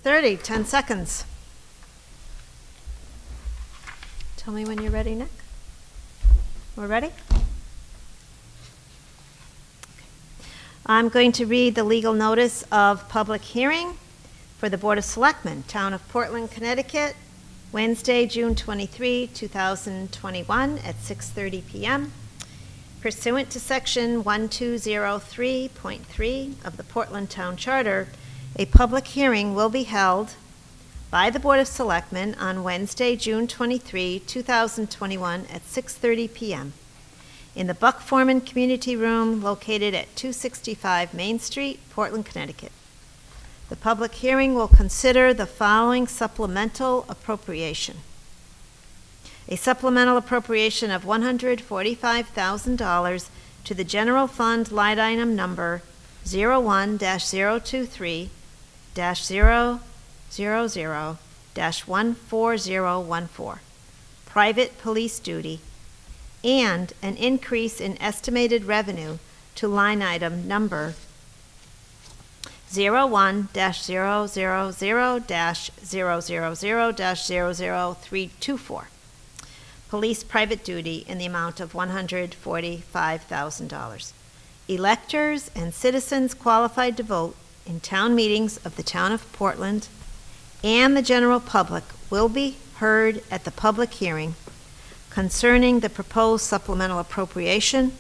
6:30, 10 seconds. Tell me when you're ready, Nick. We're ready? I'm going to read the legal notice of public hearing for the Board of Selectmen, Town of Portland, Connecticut, Wednesday, June 23, 2021 at 6:30 p.m. Pursuant to Section 1203.3 of the Portland Town Charter, a public hearing will be held by the Board of Selectmen on Wednesday, June 23, 2021 at 6:30 p.m. in the Buck Foreman Community Room located at 265 Main Street, Portland, Connecticut. The public hearing will consider the following supplemental appropriation. A supplemental appropriation of $145,000 to the general fund line item number 01-023-000-14014, private police duty, and an increase in estimated revenue to line item number 01-000-000-00324, police private duty, in the amount of $145,000. Electors and citizens qualified to vote in town meetings of the Town of Portland and the general public will be heard at the public hearing concerning the proposed supplemental appropriation.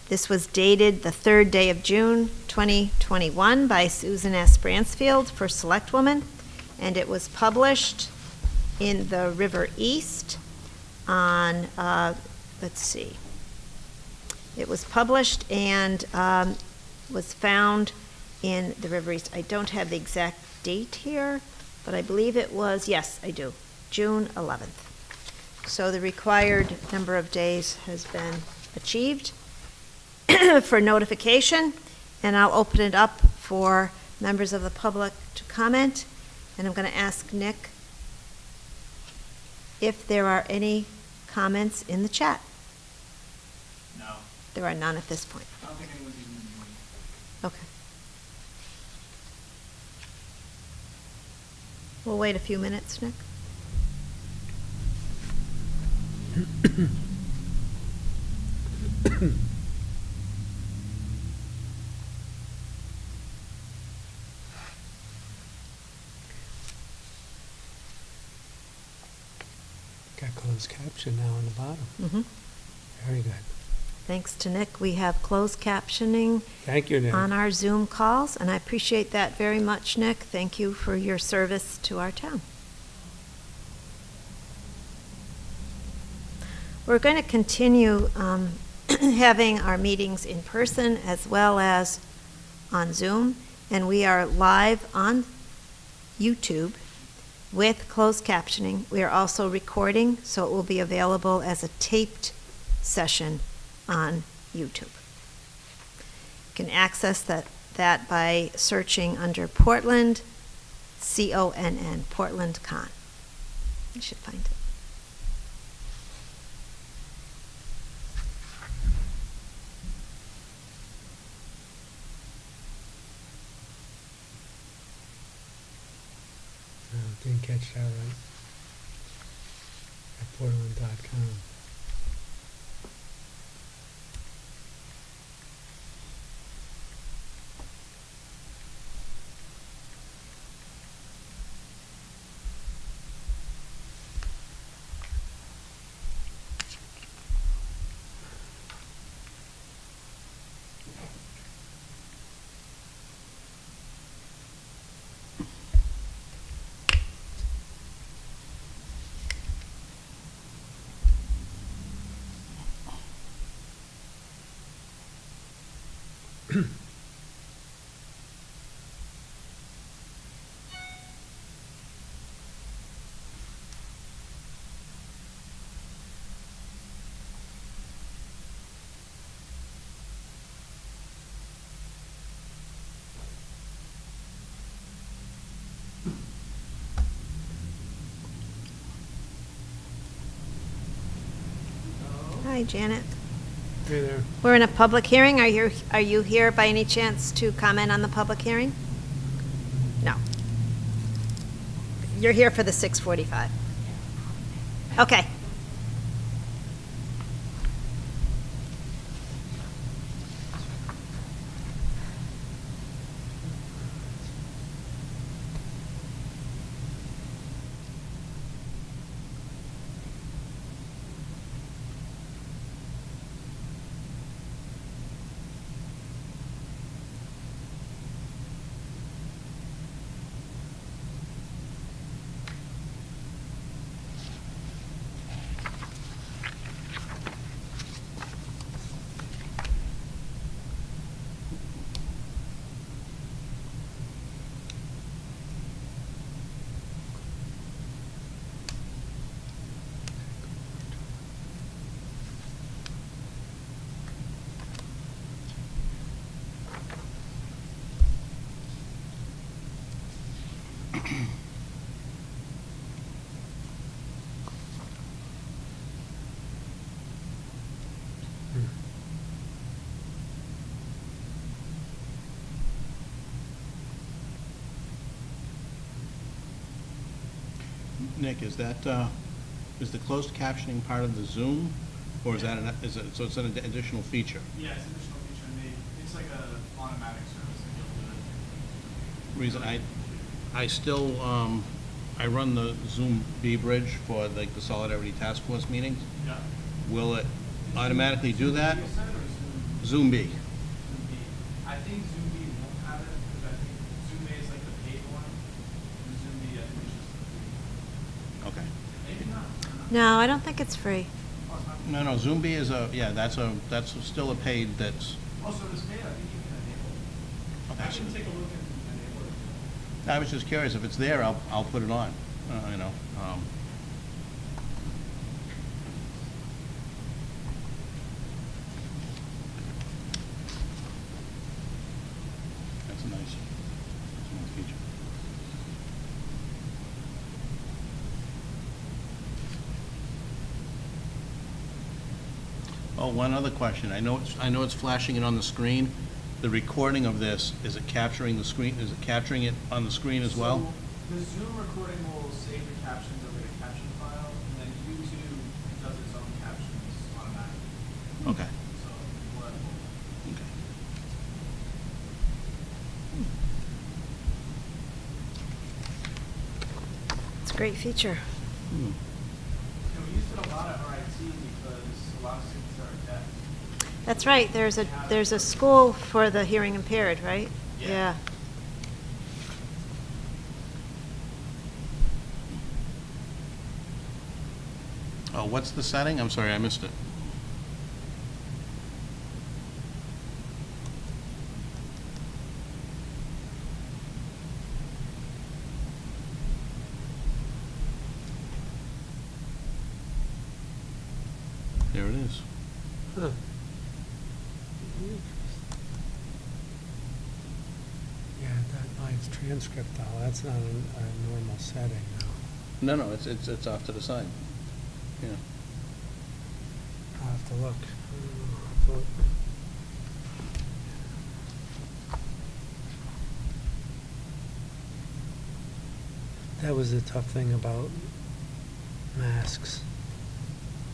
This was dated the 3rd day of June, 2021 by Susan S. Bransfield, First Selectwoman, and it was published in the River East on, it was published and was found in the River East. I don't have the exact date here, but I believe it was, yes, I do, June 11th. So the required number of days has been achieved for notification, and I'll open it up for members of the public to comment. And I'm going to ask Nick if there are any comments in the chat. No. There are none at this point. I don't think anyone's even in the room. Okay. We'll wait a few minutes, Nick. Got closed caption now on the bottom. Mm-hmm. Very good. Thanks to Nick, we have closed captioning Thank you, Nick. on our Zoom calls, and I appreciate that very much, Nick. Thank you for your service to our town. We're going to continue having our meetings in person as well as on Zoom, and we are live on YouTube with closed captioning. We are also recording, so it will be available as a taped session on YouTube. You can access that by searching under Portland, C-O-N-N, Portland Con. You should find it. Didn't catch that right. At Portland.com. Hi, Janet. Hey there. We're in a public hearing. Are you here by any chance to comment on the public hearing? No. you're here for the 6:45. Okay. Nick, is that, is the closed captioning part of the Zoom, or is that, so it's an additional feature? Yeah, it's an additional feature, and it's like a automatic service that you'll do it. Reason I still, I run the Zoom B Bridge for like the Solidarity Task Force meetings. Yeah. Will it automatically do that? You said or Zoom B. Zoom B? I think Zoom B won't have it, because I think Zoom A is like the paid one, and Zoom B, I think it's just the free. Okay. Maybe not. I don't know. No, I don't think it's free. Oh, it's not free. No, Zoom B is that's still a paid, that's, Also, this paid, I think you can enable it. okay. I can take a look and enable it. I was just curious, if it's there, I'll put it on, you know. That's a nice feature. Oh, one other question. I know it's flashing it on the screen. The recording of this, is it capturing the screen? Is it capturing it on the screen as well? So the Zoom recording will save the captions over the caption file, and then YouTube does its own captions automatically. Okay. So we'll have both. Okay. It's a great feature. Hmm. And we used it a lot at RIT because a lot of students are deaf. That's right, there's a school for the hearing impaired, right? Yeah. Oh, what's the setting? I'm sorry, I missed it. There it is. Huh. Yeah, that line's transcript though, that's not a normal setting now. No, it's off to the side. Yeah. I'll have to look. I'll have to look. That was the tough thing about masks,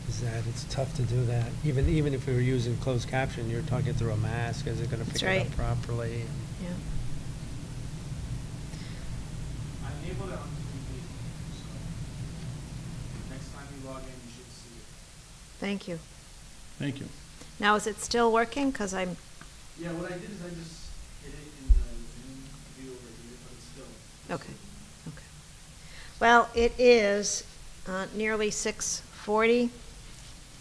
is that it's tough to do that. Even if we were using closed caption, you're talking through a mask, is it gonna That's pick it up right. properly? Yeah. I enabled it on TV, so next time you log in, you should see it. Thank you. Thank you. Now, is it still working? Because I'm, Yeah, what I did is I just hit it in the Zoom view over here, but it's still. okay, okay. Well, it is nearly 6:40,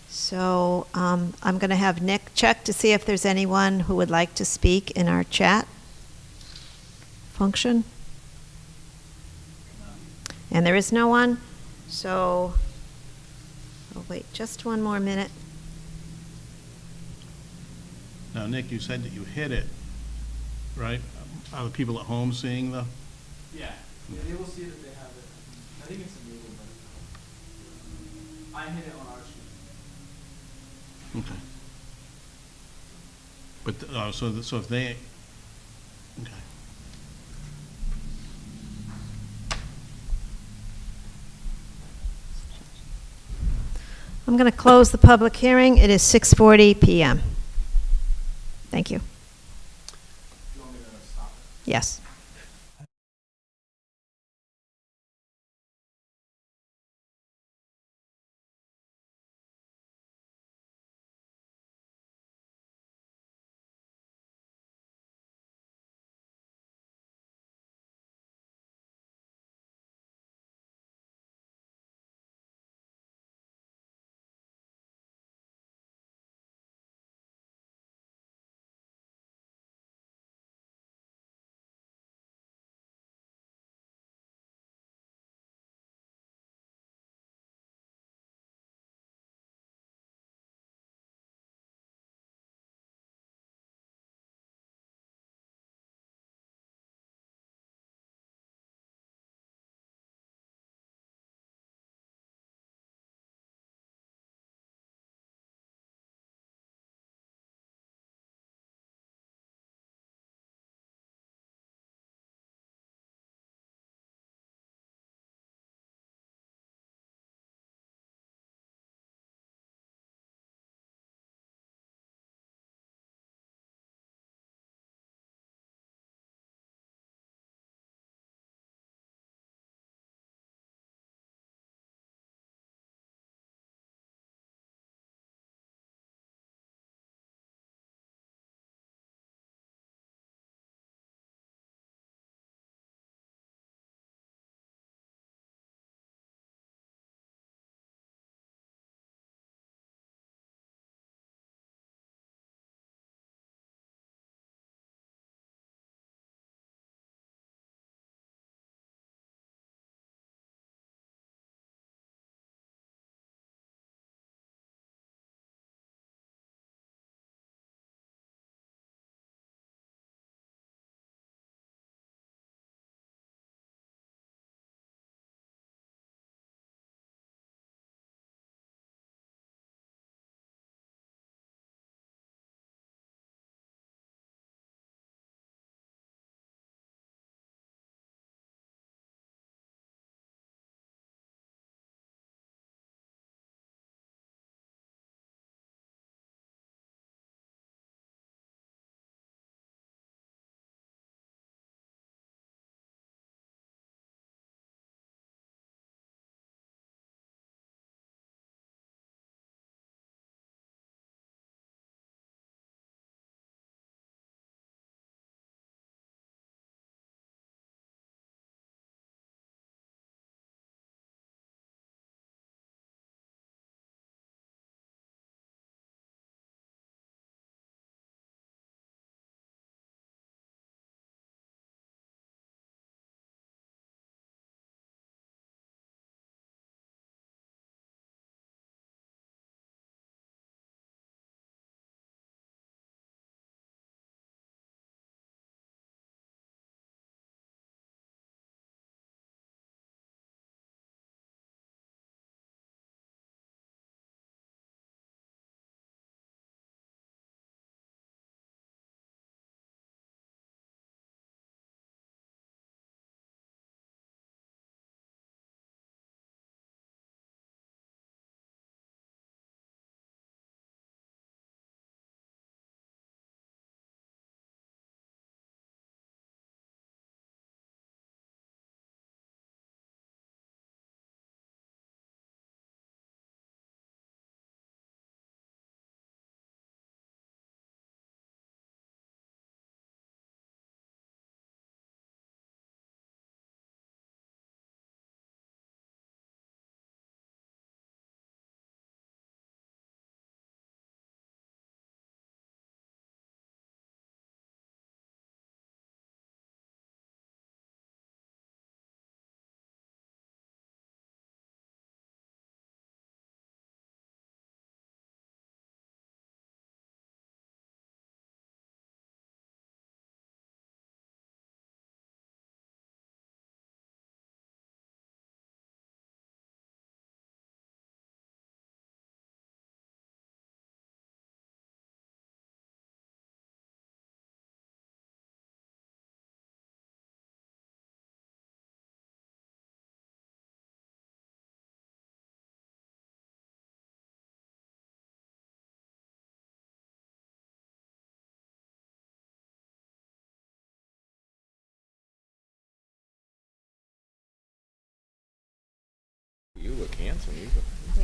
so I'm going to have Nick check to see if there's anyone who would like to speak in our chat function. And there is no one, so I'll wait just one more minute. Now, Nick, you said that you hit it, right? Are the people at home seeing the? Yeah, they will see that they have it. I think it's enabled, but I hit it on our screen. Okay. But, so if they, okay. I'm going to close the public hearing. It is 6:40 PM. Thank you. You want me to stop it? Yes.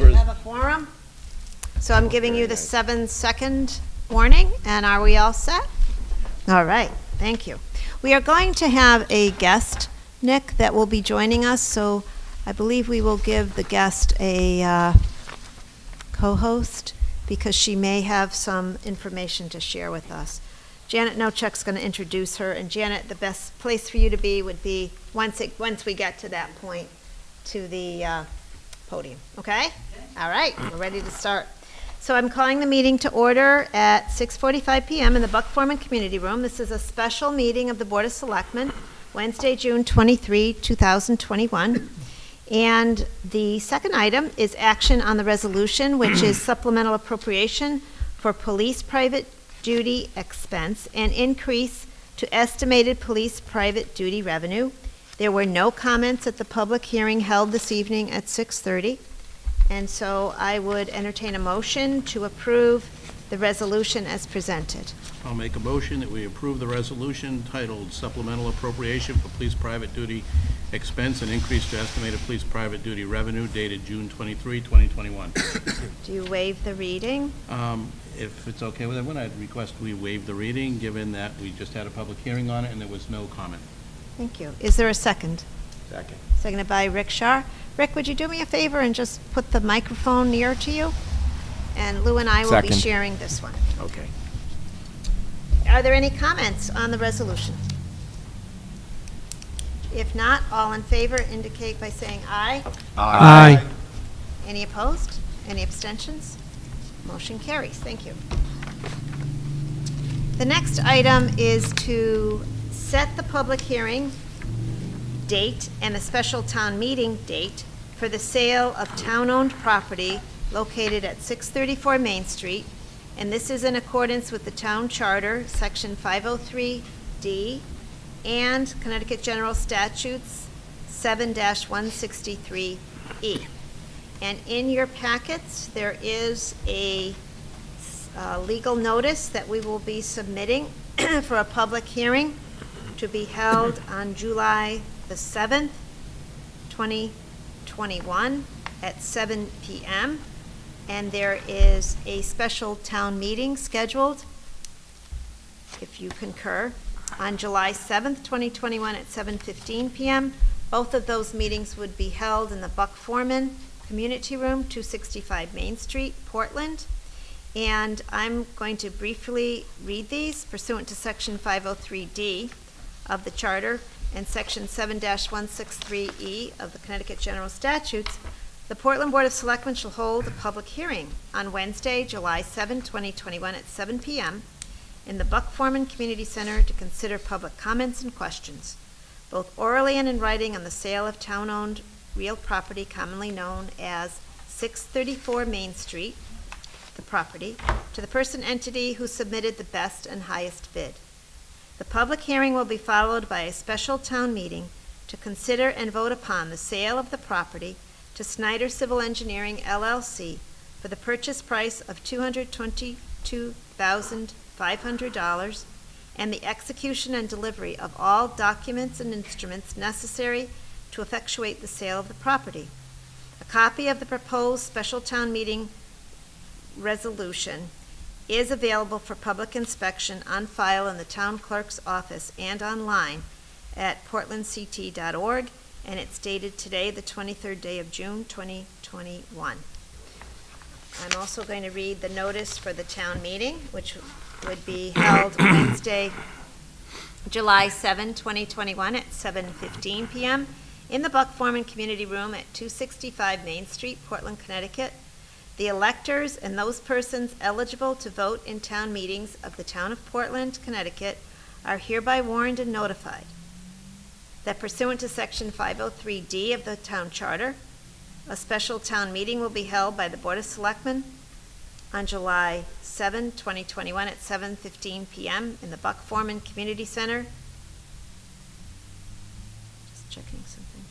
We have a quorum. So I'm giving you the 7-second warning, and are we all set? All right, thank you. We are going to have a guest, Nick, that will be joining us, so I believe we will give the guest a co-host because she may have some information to share with us. Janet Nochek's going to introduce her, and Janet, the best place for you to be would be once we get to that point, to the podium, okay? All right, we're ready to start. So I'm calling the meeting to order at 6:45 PM in the Buck Foreman Community Room. This is a special meeting of the Board of Selectmen, Wednesday, June 23, 2021. And the second item is action on the resolution, which is supplemental appropriation for police private duty expense and increase to estimated police private duty revenue. There were no comments at the public hearing held this evening at 6:30. And so I would entertain a motion to approve the resolution as presented. I'll make a motion that we approve the resolution titled Supplemental Appropriation for Police Private Duty Expense and Increase to Estimated Police Private Duty Revenue dated June 23, 2021. Do you waive the reading? If it's okay with everyone, I'd request we waive the reading, given that we just had a public hearing on it and there was no comment. Thank you. Is there a second? Second. Seconded by Rick Shar. Rick, would you do me a favor and just put the microphone near to you? And Lou and I will be Second. sharing this one. Okay. Are there any comments on the resolution? If not, all in favor indicate by saying aye. Aye. Any opposed? Any abstentions? Motion carries. Thank you. The next item is to set the public hearing date and the special town meeting date for the sale of town-owned property located at 634 Main Street, and this is in accordance with the town charter, section 503D, and Connecticut General Statutes 7-163E. And in your packets, there is a legal notice that we will be submitting for a public hearing to be held on July the 7th, 2021 at 7 p.m. And there is a special town meeting scheduled, if you concur, on July 7th, 2021 at 7:15 p.m. Both of those meetings would be held in the Buck Foreman Community Room, 265 Main Street, Portland. And I'm going to briefly read these pursuant to section 503D of the charter and section 7-163E of the Connecticut General Statutes. The Portland Board of Selectmen shall hold a public hearing on Wednesday, July 7, 2021 at 7 p.m. in the Buck Foreman Community Center to consider public comments and questions, both orally and in writing, on the sale of town-owned real property commonly known as 634 Main Street, the property, to the person entity who submitted the best and highest bid. The public hearing will be followed by a special town meeting to consider and vote upon the sale of the property to Snyder Civil Engineering, LLC, for the purchase price of $222,500 and the execution and delivery of all documents and instruments necessary to effectuate the sale of the property. A copy of the proposed special town meeting resolution is available for public inspection on file in the town clerk's office and online at portlandct.org, and it's dated today, the 23rd day of June, 2021. I'm also going to read the notice for the town meeting, which would be held Wednesday, July 7, 2021 at 7:15 p.m. in the Buck Foreman Community Room at 265 Main Street, Portland, Connecticut. The electors and those persons eligible to vote in town meetings of the town of Portland, Connecticut are hereby warned and notified that pursuant to section 503D of the town charter, a special town meeting will be held by the Board of Selectmen on July 7, 2021 at 7:15 p.m. in the Buck Foreman Community Center. Just checking something.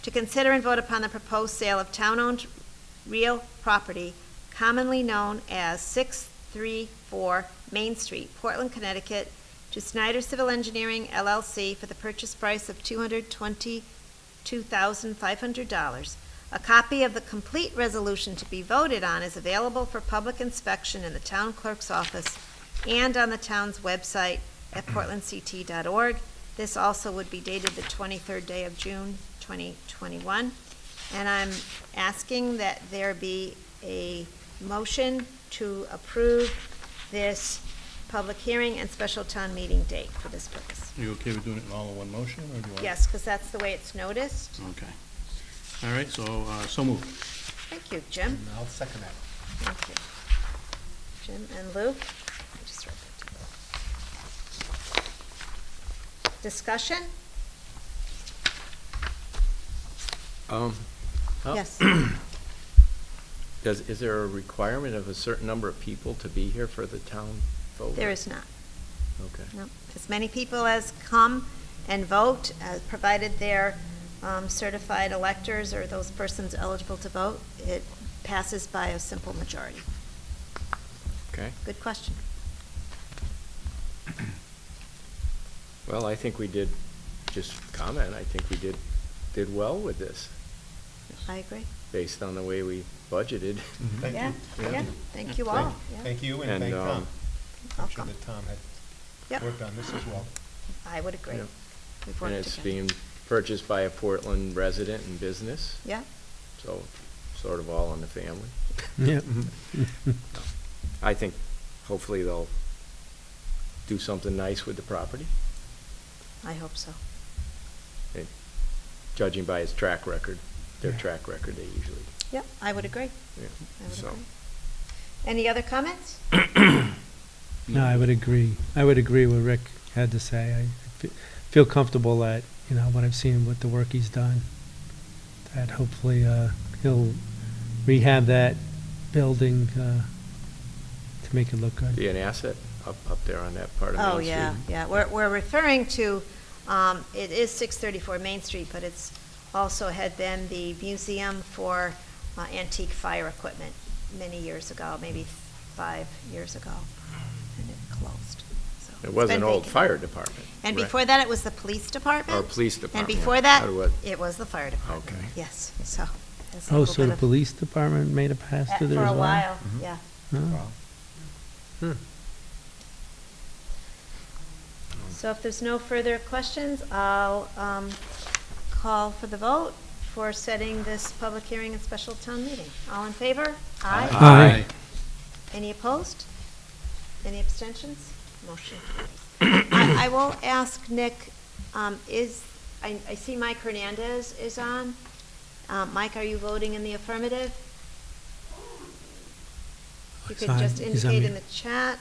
To consider and vote upon the proposed sale of town-owned real property commonly known as 634 Main Street, Portland, Connecticut, to Snyder Civil Engineering, LLC, for the purchase price of $222,500 A copy of the complete resolution to be voted on is available for public inspection in the town clerk's office and on the town's website at portlandct.org. This also would be dated the 23rd day of June, 2021. And I'm asking that there be a motion to approve this public hearing and special town meeting date for this purpose. Are you okay with doing it all in one motion, or do you want? Yes, because that's the way it's noticed. Okay. All right, so moved. Thank you, Jim. I'll second that. Thank you. Jim and Lou. I just wrote that down. Discussion? Yes. Is there a requirement of a certain number of people to be here for the town vote? There is not. Okay. No. As many people as come and vote, provided they're certified electors or those persons eligible to vote, it passes by a simple majority. Okay. Good question. Well, I think we did, just comment, I think we did well with this, I agree. based on the way we budgeted. Thank Yeah, you. yeah. Thank you all. Yeah. Thank you and And, thank Tom. I'm sure Welcome. that Tom had Yep. worked on this as well. I would agree. Yep. We've And worked it's together. being purchased by a Portland resident and business, Yeah, so sort of all in the family. Yep. I think hopefully they'll do something nice with the property, I hope so. and judging by its track record, their Yeah. track record, they usually, Yep, I would agree. yeah, I would so. agree. Any other comments? No, I would agree. I would agree what Rick had to say. I feel comfortable that, you know, what I've seen with the work he's done, that hopefully he'll rehab that building to make it look good. Be an asset up there on that part of Main Oh, Street. yeah, yeah. We're referring to, it is 634 Main Street, but it's also had been the museum for antique fire equipment many years ago, maybe 5 years ago, and it closed. So It it's was been an old vacant. fire department. And right? before that, it was the police department. Or police department, And before yeah. that, How do I- it was the fire department. Okay. Yes, so. there's a Oh, little so bit the of- police department made a pass through there For as a well? while, Mhm. yeah. Oh. So if there's no further questions, I'll call for the vote for setting this public hearing and special town meeting. All in favor? Aye. Aye. Any opposed? Any abstentions? Motion carries. I will ask Nick, I see Mike Hernandez is on. Mike, are you voting in the affirmative? You could He's just on indicate mute. in the chat.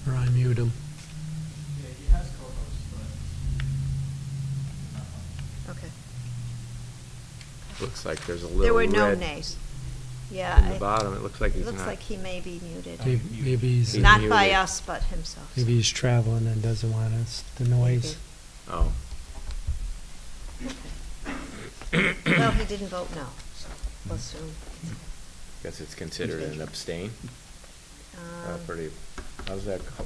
Or I mute him. Yeah, he has co-hosts, but. Okay. Looks like there's a little There were no red nays. Yeah. in the bottom. It looks like It he's looks not. like he may be muted. Maybe he's, He's Not by muted. us, but himself. maybe he's traveling and doesn't want us, the noise. Oh, Well, he didn't vote no, so we'll assume. guess it's considered an abstain. Um, How's that go?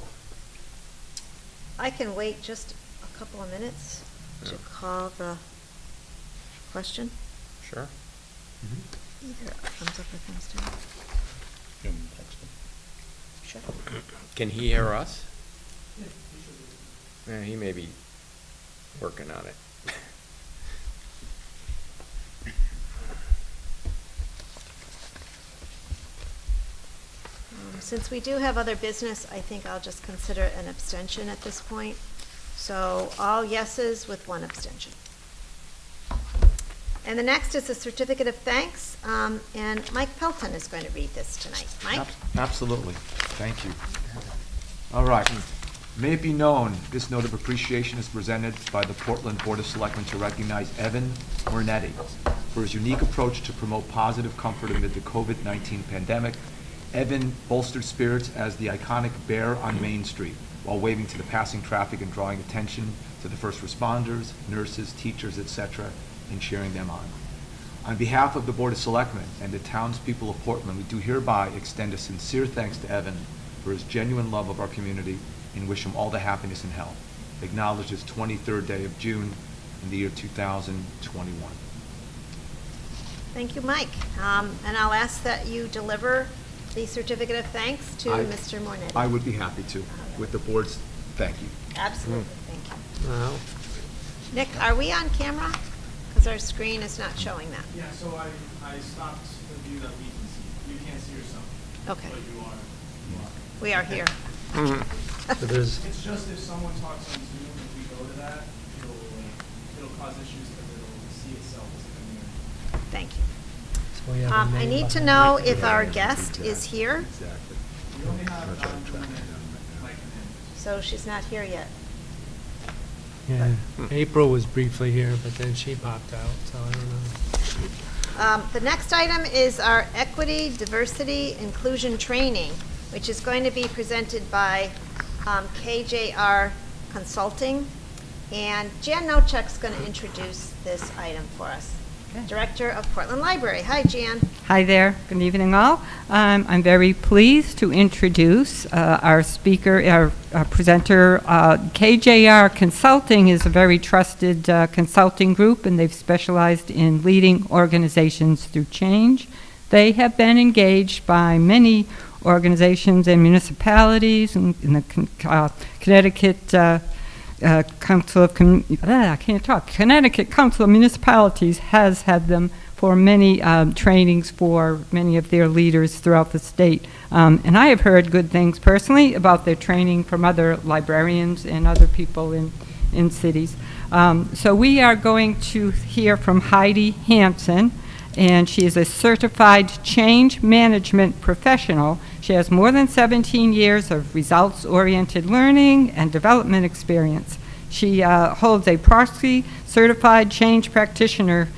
I can wait just a couple of minutes to Yeah. call the question. Sure. Either thumbs up or thumbs down. Jim, text him. Sure. Can he hear us? Yeah, he should be. Yeah, he may be working on it. Since we do have other business, I think I'll just consider an abstention at this point. So all yeses with one abstention. And the next is a certificate of thanks, and Mike Pelton is going to read this tonight. Mike? Absolutely. Thank you. All right. May it be known, this note of appreciation is presented by the Portland Board of Selectmen to recognize Evan Mornetti for his unique approach to promote positive comfort amid the COVID-19 pandemic. Evan bolstered spirits as the iconic bear on Main Street while waving to the passing traffic and drawing attention to the first responders, nurses, teachers, etc., and cheering them on. On behalf of the Board of Selectmen and the townspeople of Portland, we do hereby extend a sincere thanks to Evan for his genuine love of our community and wish him all the happiness and health. Acknowledge his 23rd day of June in the year 2021. Thank you, Mike. And I'll ask that you deliver the certificate of thanks to Mr. Mornetti. I would be happy to, with the board's thank you. Absolutely, thank you. Wow. Nick, are we on camera? Because our screen is not showing that. Yeah, so I stopped the view that we can see. You can't see yourself. Okay. But you are. We are here. So there's, It's just if someone talks on Zoom, if we go to that, it'll cause issues because it'll see itself as a mirror. Thank you. so we have a I name need to behind know it. if our guest is here. Exactly. We only have Mike and So she's not here yet. Yeah, April was briefly here, but then she popped out, so I don't know. The next item is our Equity, Diversity, Inclusion Training, which is going to be presented by KJR Consulting. And Jan Nochek's going to introduce this item for us. Director of Portland Library. Hi, Jan. Hi there. Good evening, all. I'm very pleased to introduce our speaker, our presenter. KJR Consulting is a very trusted consulting group, and they've specialized in leading organizations through change. They have been engaged by many organizations and municipalities in the Connecticut Connecticut Council of Municipalities has had them for many trainings for many of their leaders throughout the state. And I have heard good things personally about their training from other librarians and other people in cities. So we are going to hear from Heidi Hansen, and she is a certified change management professional. She has more than 17 years of results-oriented learning and development experience. She holds a Proxy Certified Change Practitioner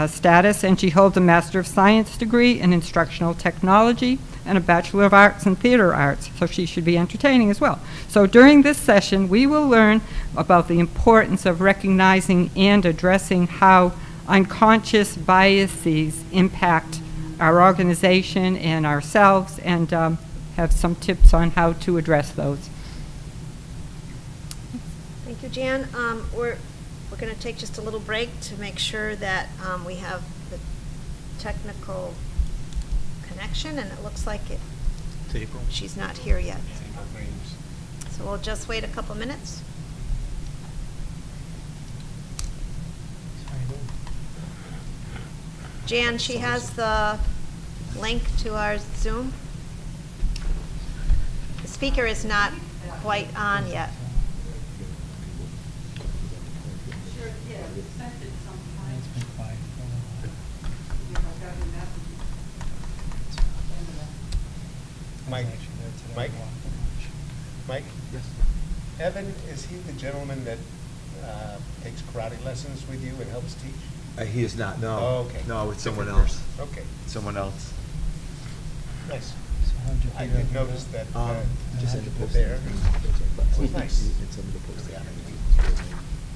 status, and she holds a Master of Science degree in Instructional Technology and a Bachelor of Arts in Theater Arts, so she should be entertaining as well. So during this session, we will learn about the importance of recognizing and addressing how unconscious biases impact our organization and ourselves, and have some tips on how to address those. Thank you, Jan. We're going to take just a little break to make sure that we have the technical connection, and it looks like It's April. she's not here yet. So we'll just wait a couple minutes. Jan, she has the link to our Zoom. The speaker is not quite on yet. It's been quiet for a while. Mike, Actually there today. Mike? Mike? Yes. Evan, is he the gentleman that takes karate lessons with you and helps teach? He is not, no. Oh, okay. No, it's someone Different else. person. Okay, Someone else. nice. So how'd you I figure did out notice that Just uh, had to you're there. It was nice.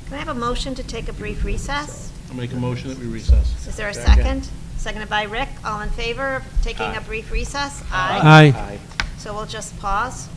Can I have a motion to take a brief recess? I'll make a motion that we recess. Is there a second? Seconded by Rick. All in favor of taking a brief recess? Aye. So we'll just pause.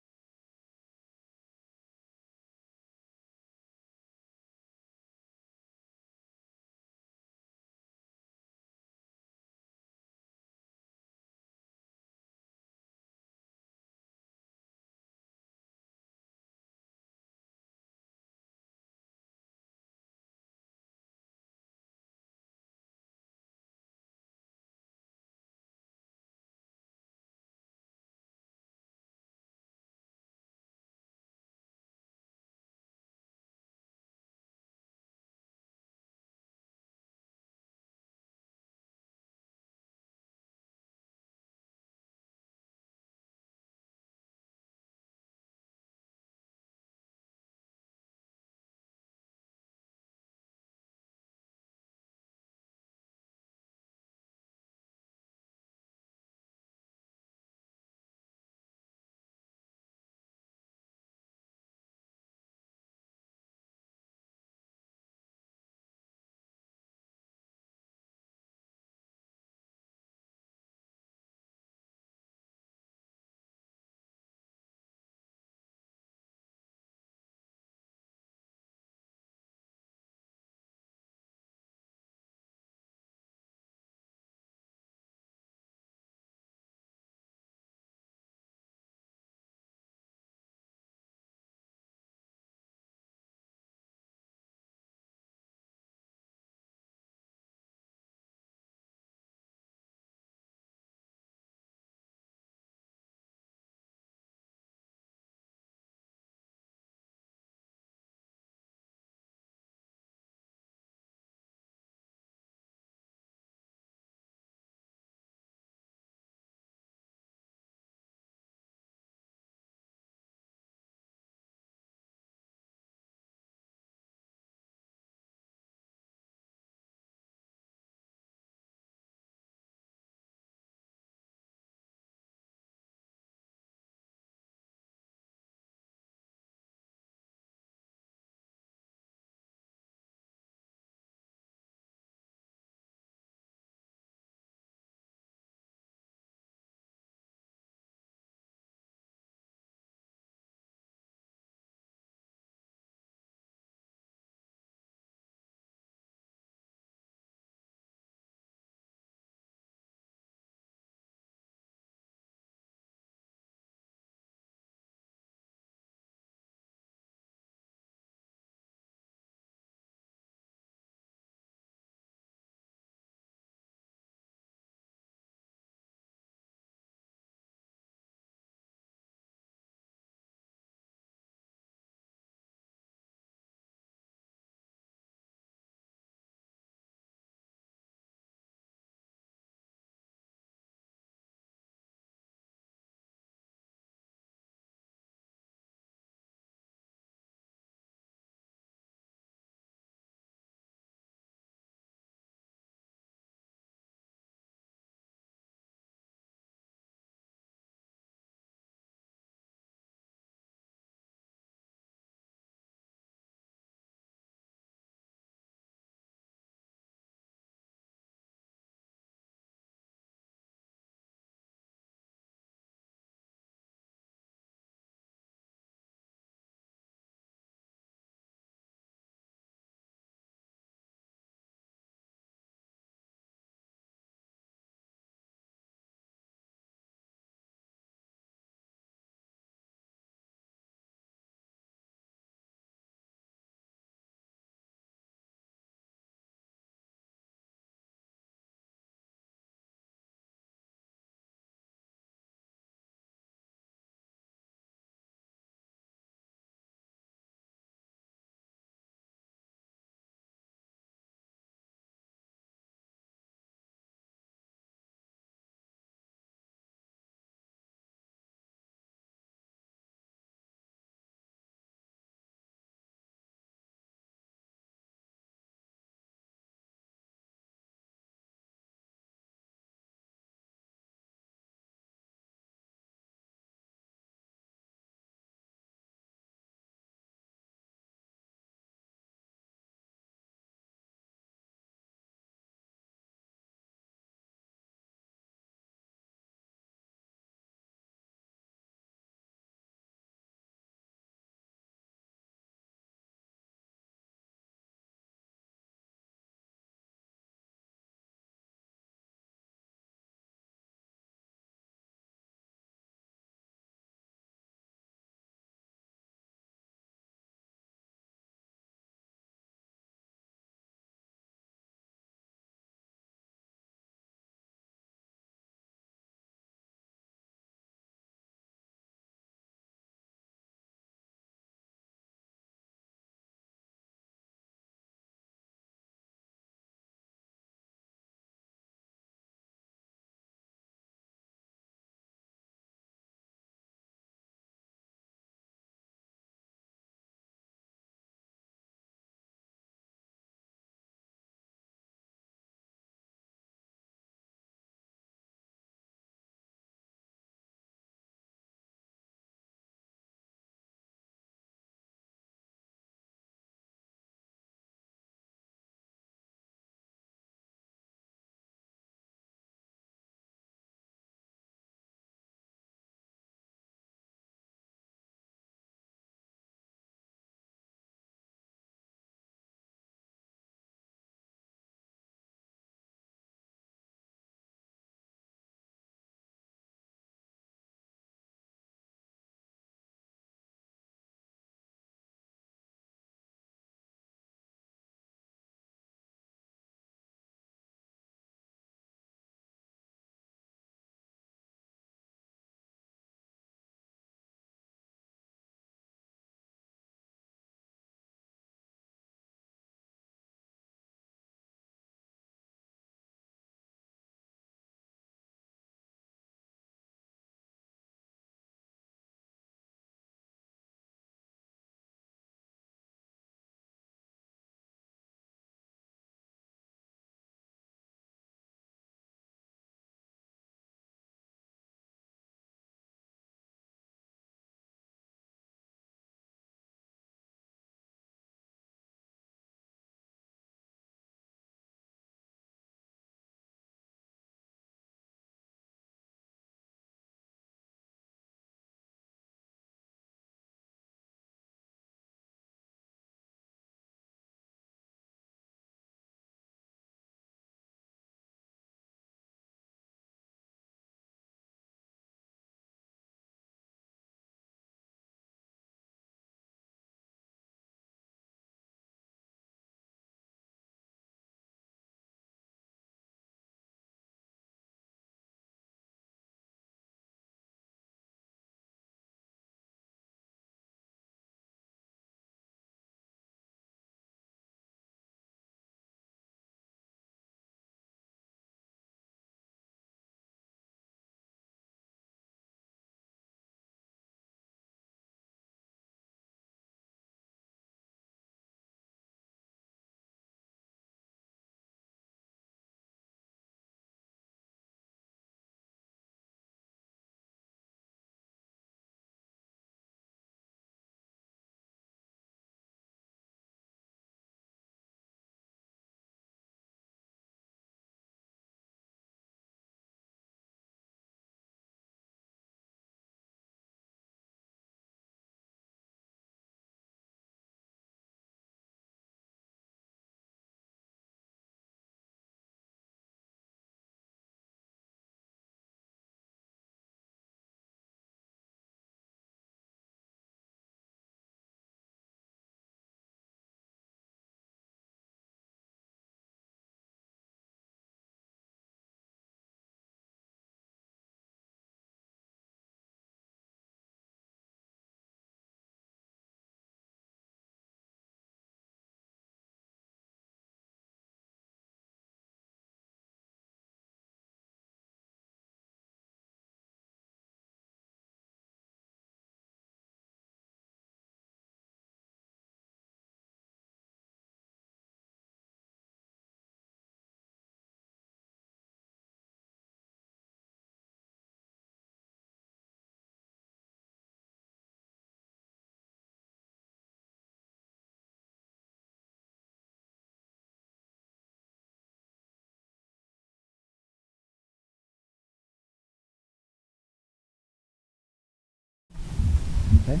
Okay.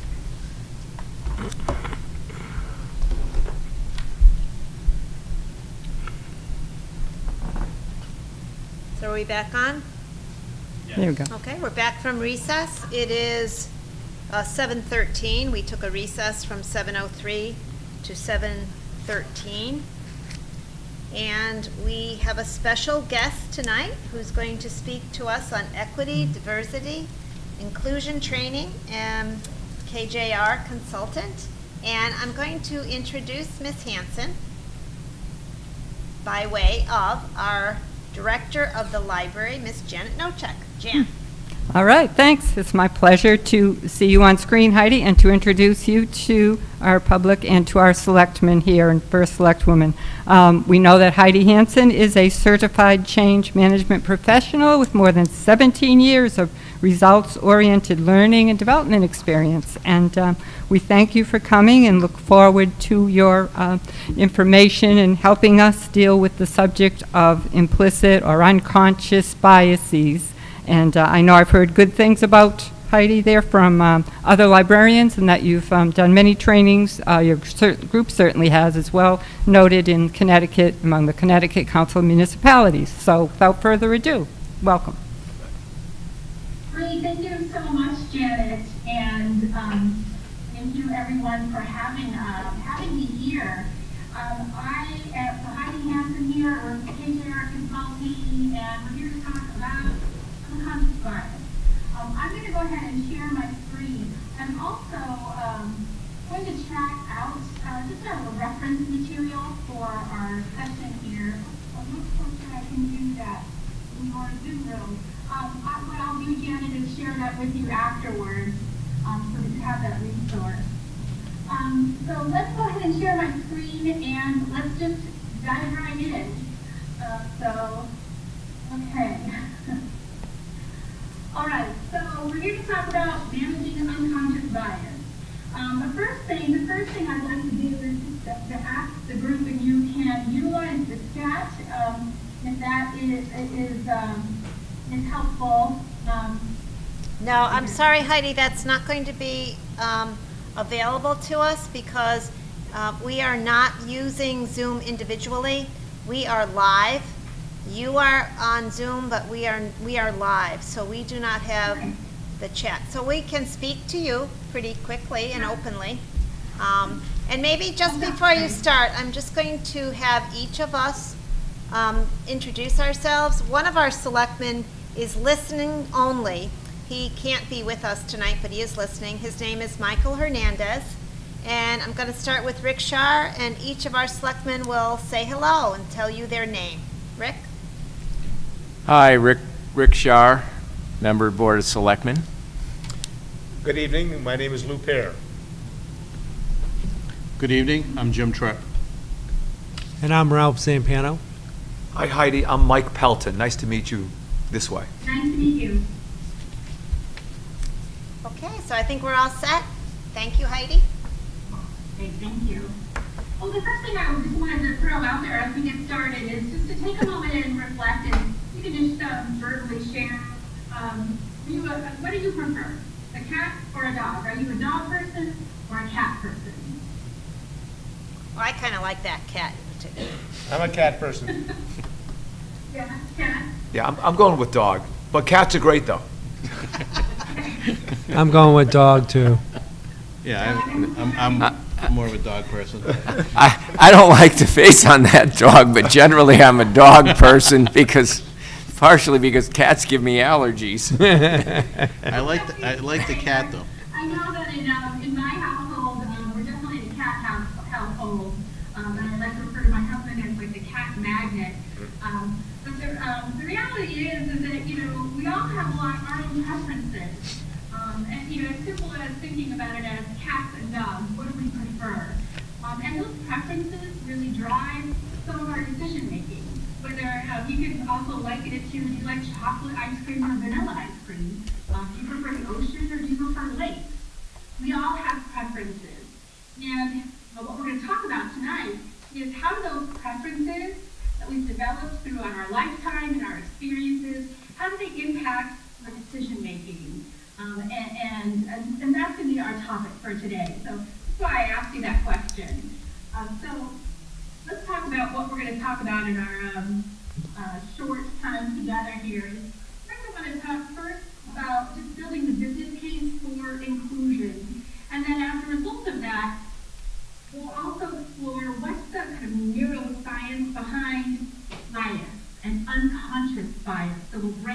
So are we back on? There we go. Okay, we're back from recess. It is 7:13. We took a recess from 7:03 to 7:13. And we have a special guest tonight who's going to speak to us on equity, diversity, inclusion training, and KJR consultant. And I'm going to introduce Ms. Hanson by way of our Director of the Library, Ms. Janet Nochek. Jan. All right, thanks. It's my pleasure to see you on screen, Heidi, and to introduce you to our public and to our selectmen here and first select woman. We know that Heidi Hansen is a certified change management professional with more than 17 years of results-oriented learning and development experience. And we thank you for coming and look forward to your information and helping us deal with the subject of implicit or unconscious biases. And I know I've heard good things about Heidi there from other librarians, and that you've done many trainings. Your group certainly has as well, noted in Connecticut, among the Connecticut Council of Municipalities. So without further ado, welcome. Great, thank you so much, Janet, and thank you everyone for having me here. I am Heidi Hansen here, we're KJR Consulting, and we're here to talk about unconscious bias. I'm going to go ahead and share my screen. I'm also going to track out just a reference material for our session here. I'm not so sure I can do that in your Zoom room. What I'll do, Janet, is share that with you afterwards so that you have that resource. So let's go ahead and share my screen and let's just dive right in. Okay. All right, so we're here to talk about managing unconscious bias. The first thing I'd like to do is to ask the group if you can utilize the chat, if that is helpful. No, I'm sorry, Heidi, that's not going to be available to us because we are not using Zoom individually. We are live. You are on Zoom, but we are live, so we do not have the chat. So we can speak to you pretty quickly and openly. And maybe just before you start, I'm just going to have each of us introduce ourselves. One of our selectmen is listening only. He can't be with us tonight, but he is listening. His name is Michael Hernandez. And I'm going to start with Rick Shar, and each of our selectmen will say hello and tell you their name. Rick? Hi, Rick Shar, member of Board of Selectmen. Good evening, my name is Lou Pear. Good evening, I'm Jim Tripp. And I'm Ralph Zampano. Hi, Heidi. I'm Mike Pelton. Nice to meet you this way. Nice to meet you. Okay, so I think we're all set. Thank you, Heidi. Okay, thank you. Well, the first thing I just wanted to throw out there as we get started is just to take a moment and reflect, and you can just verbally share. What do you prefer, a cat or a dog? Are you a dog person or a cat person? Well, I kind of like that cat in particular. I'm a cat person. Yeah, cat. Yeah, I'm going with dog, but cats are great though. I'm going with dog, too. Yeah, I'm more of a dog person. I don't like the face on that dog, but generally I'm a dog person partially because cats give me allergies. I like the cat though. I know that in my household, we're definitely a cat household, and I like to refer to my husband as like the cat magnet. But the reality is that we all have our own preferences, and as simple as thinking about it as cats and dogs, what do we prefer? And those preferences really drive some of our decision making. Whether you can also liken it to, do you like chocolate ice cream or vanilla ice cream? Do you prefer the ocean or do you prefer lakes? We all have preferences. And what we're going to talk about tonight is how do those preferences that we've developed throughout our lifetime and our experiences, how do they impact our decision making? And that's going to be our topic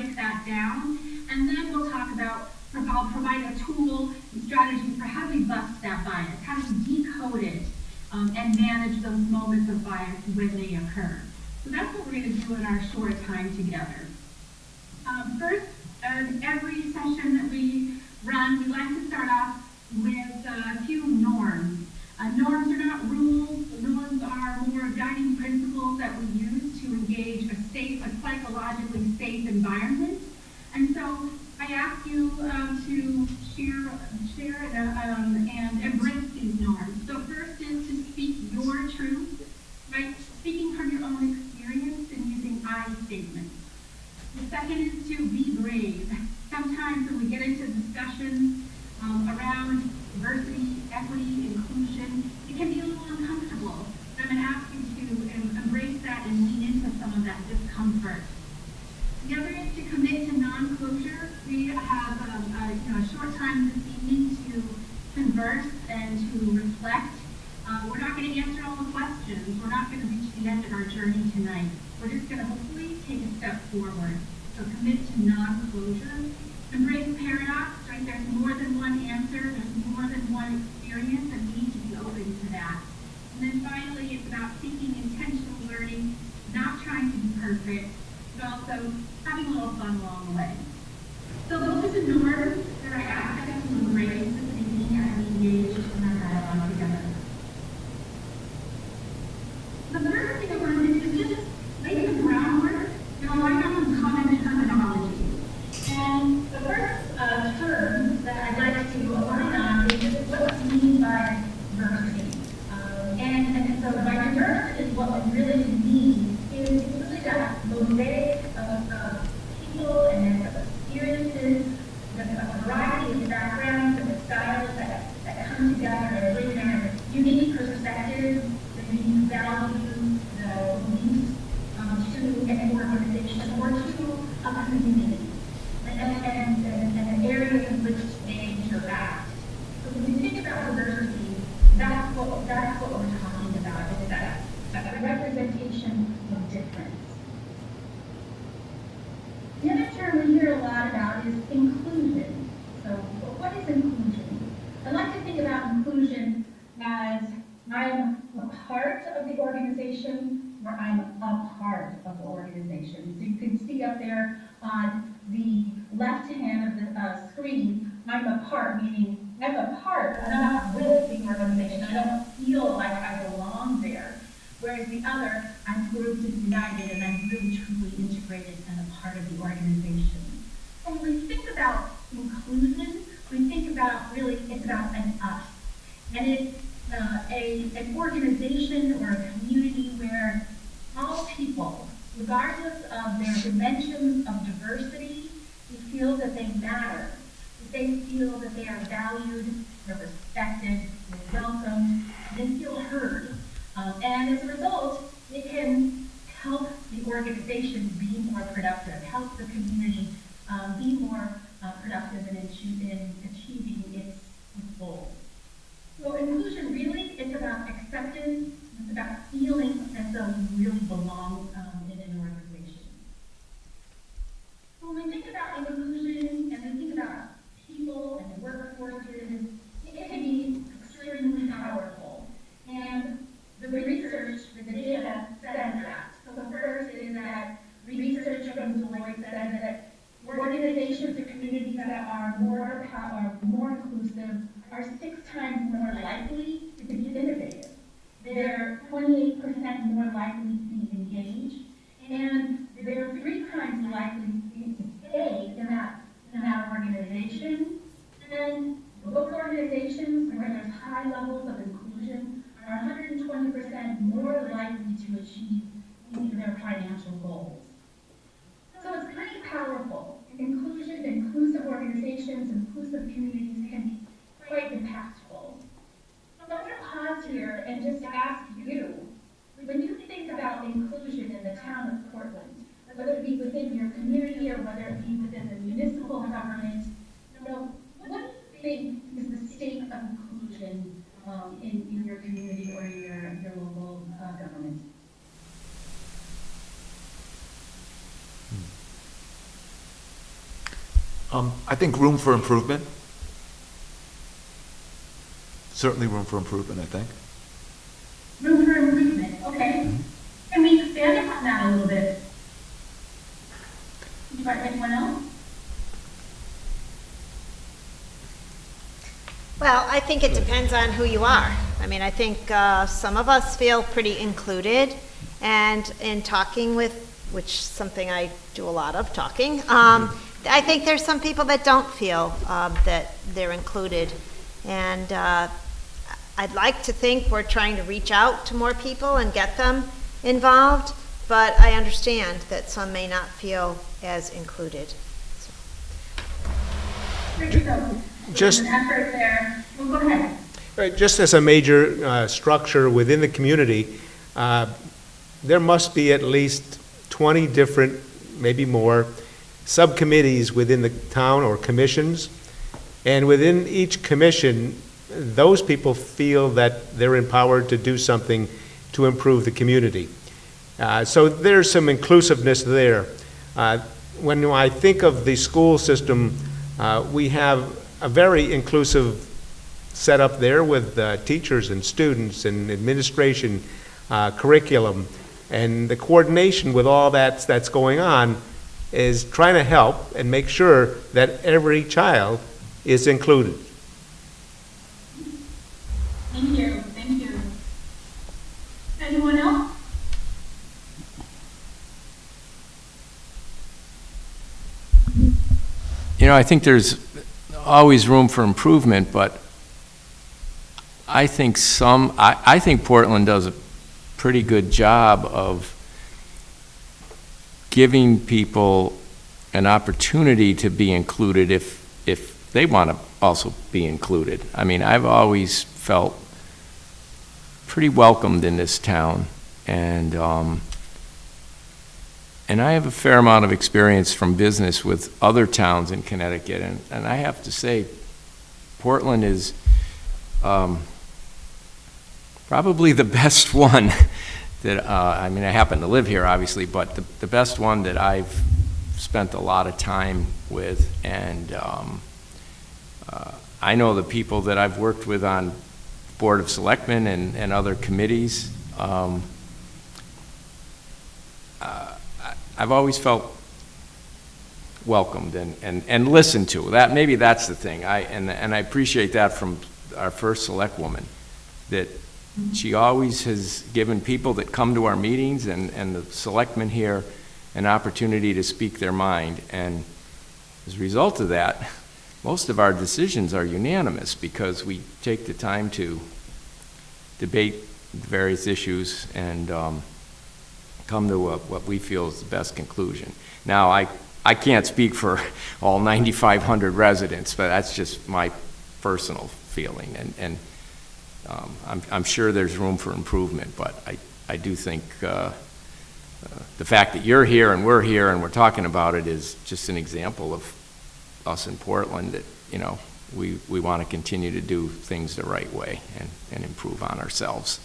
break that down, and then we'll talk about, I'll provide a tool and strategy for how do we bust that bias, how do we decode it, and manage those moments of bias when they occur. So that's what we're going to do in our short time together. First, every session that we run, we like to start off with a few norms. Norms are not rules. Norms are more guiding principles that we use to engage a psychologically safe environment. And so I ask you to share and embrace these norms. So first is to speak your truth, right? Speaking from your own experience and using I statements. The second is to be brave. Sometimes when we get into discussions around diversity, equity, inclusion, it can be a little uncomfortable. So I'm going to ask you to embrace that and lean into some of that discomfort. The other is to commit to non-closure. We have a short time this evening to converse and to reflect. We're not going to answer all the questions. We're not going to reach the end of our journey tonight. We're just going to hopefully take a step forward. So commit to non-closure. Embrace paradox, right? There's more than one answer. There's more than one experience, and we need to be open to that. And then finally, it's about seeking intentional learning, not trying to be perfect, but also having a little fun along the way. So those are the norms that I ask us to embrace this evening as we engage in our dialogue together. The first thing I want to do is just lay the groundwork and align on some common terminology. And the first term that I'd like to align on is just what we mean by diversity. And so by diverse is what we really mean is really that mosaic of people and experiences, the variety of backgrounds and the styles that come together and bring their unique perspectives, the unique values, the beliefs to an organization or to a community. And the areas in which they interact. So when we think about diversity, that's what we're talking about, is that representation of difference. The other term we hear a lot about is inclusion. So what is inclusion? I like to think about inclusion as I'm a part of the organization or I'm a part of the organization. So you can see up there on the left hand of the screen, I'm a part, meaning I'm a part, I'm not with the organization. I don't feel like I belong there. Whereas the other, I'm grouped and united and I'm really truly integrated and a part of the organization. And when we think about inclusion, we think about really, it's about an us. And it's an organization or a community where all people, regardless of their dimensions of diversity, they feel that they matter, that they feel that they are valued, they're respected, they're welcomed, they feel heard. And as a result, it can help the organization be more productive, help the community be more productive in achieving its goals. So inclusion really, it's about acceptance, it's about feeling as though you really belong in an organization. So when we think about inclusion and we think about people and the workforces, it can be extremely powerful. And the research, the data says that. So the first is that research from Deloitte says that organizations or communities that are more inclusive are 6 times more likely to be innovative. They're 28% more likely to be engaged, and they're 3 times likely to stay in that organization. And those organizations where there's high levels of inclusion are 120% more likely to achieve their financial goals. So it's pretty powerful. Inclusion, inclusive organizations, inclusive communities can be quite impactful. So I'm going to pause here and just ask you, when you think about inclusion in the town of Portland, whether it be within your community or whether it be within the municipal government, what do you think is the state of inclusion in your community or your local government? I think room for improvement. Certainly room for improvement, I think. Room for improvement, okay. Can we expand upon that a little bit? Anyone else? Well, I think it depends on who you are. I mean, I think some of us feel pretty included, and in talking with, which is something I do a lot of, talking, I think there's some people that don't feel that they're included. And I'd like to think we're trying to reach out to more people and get them involved, but I understand that some may not feel as included. Just- an effort there. Well, go ahead. Right, just as a major structure within the community, there must be at least 20 different, maybe more, subcommittees within the town or commissions. And within each commission, those people feel that they're empowered to do something to improve the community. So there's some inclusiveness there. When I think of the school system, we have a very inclusive setup there with teachers and students and administration, curriculum, and the coordination with all that's going on is trying to help and make sure that every child is included. Thank you, thank you. Anyone else? You know, I think there's always room for improvement, but I think I think Portland does a pretty good job of giving people an opportunity to be included if they want to also be included. I mean, I've always felt pretty welcomed in this town, and I have a fair amount of experience from business with other towns in Connecticut, and I have to say, Portland is probably the best one that, I mean, I happen to live here, obviously, but the best one that I've spent a lot of time with, and I know the people that I've worked with on Board of Selectmen and other committees. I've always felt welcomed and listened to. That maybe that's the thing. I appreciate that from our first select woman, that she always has given people that come to our meetings and the selectmen here an opportunity to speak their mind. And as a result of that, most of our decisions are unanimous because we take the time to debate various issues and come to what we feel is the best conclusion. Now, I can't speak for all 9,500 residents, but that's just my personal feeling. And I'm sure there's room for improvement, but I do think the fact that you're here and we're talking about it is just an example of us in Portland that, you know, we want to continue to do things the right way and improve on ourselves.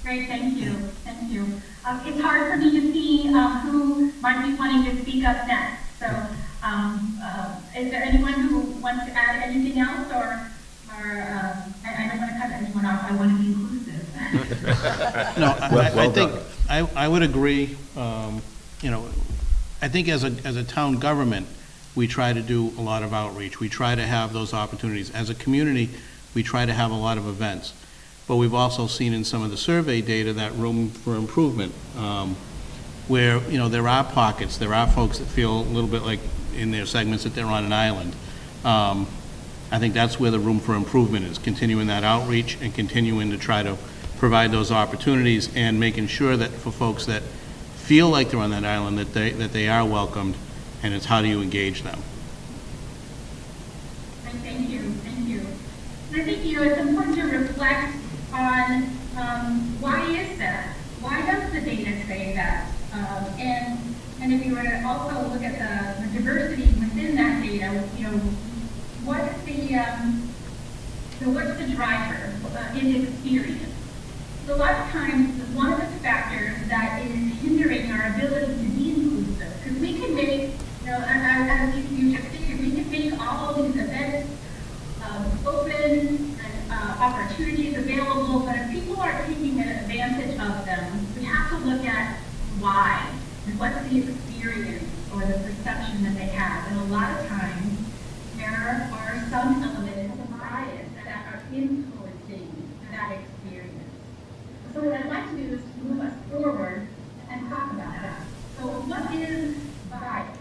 Great, thank you, thank you. It's hard for me to see who might be wanting to speak up next. So is there anyone who wants to add anything else, or I don't want to cut anyone off, I want to be inclusive. No, Well I think, done. I would agree, you know, I think as a town government, we try to do a lot of outreach. We try to have those opportunities. As a community, we try to have a lot of events. But we've also seen in some of the survey data that room for improvement, where, you know, there are pockets, there are folks that feel a little bit like in their segments that they're on an island. I think that's where the room for improvement is, continuing that outreach and continuing to try to provide those opportunities and making sure that for folks that feel like they're on that island, that they are welcomed, and it's how do you engage them. Thank you, thank you. I think, you know, it's important to reflect on why is that? Why does the data say that? And if you were to also look at the diversity within that data, you know, what's the driver in experience? So a lot of times, one of the factors that is hindering our ability to be inclusive, because we can make, you know, bias.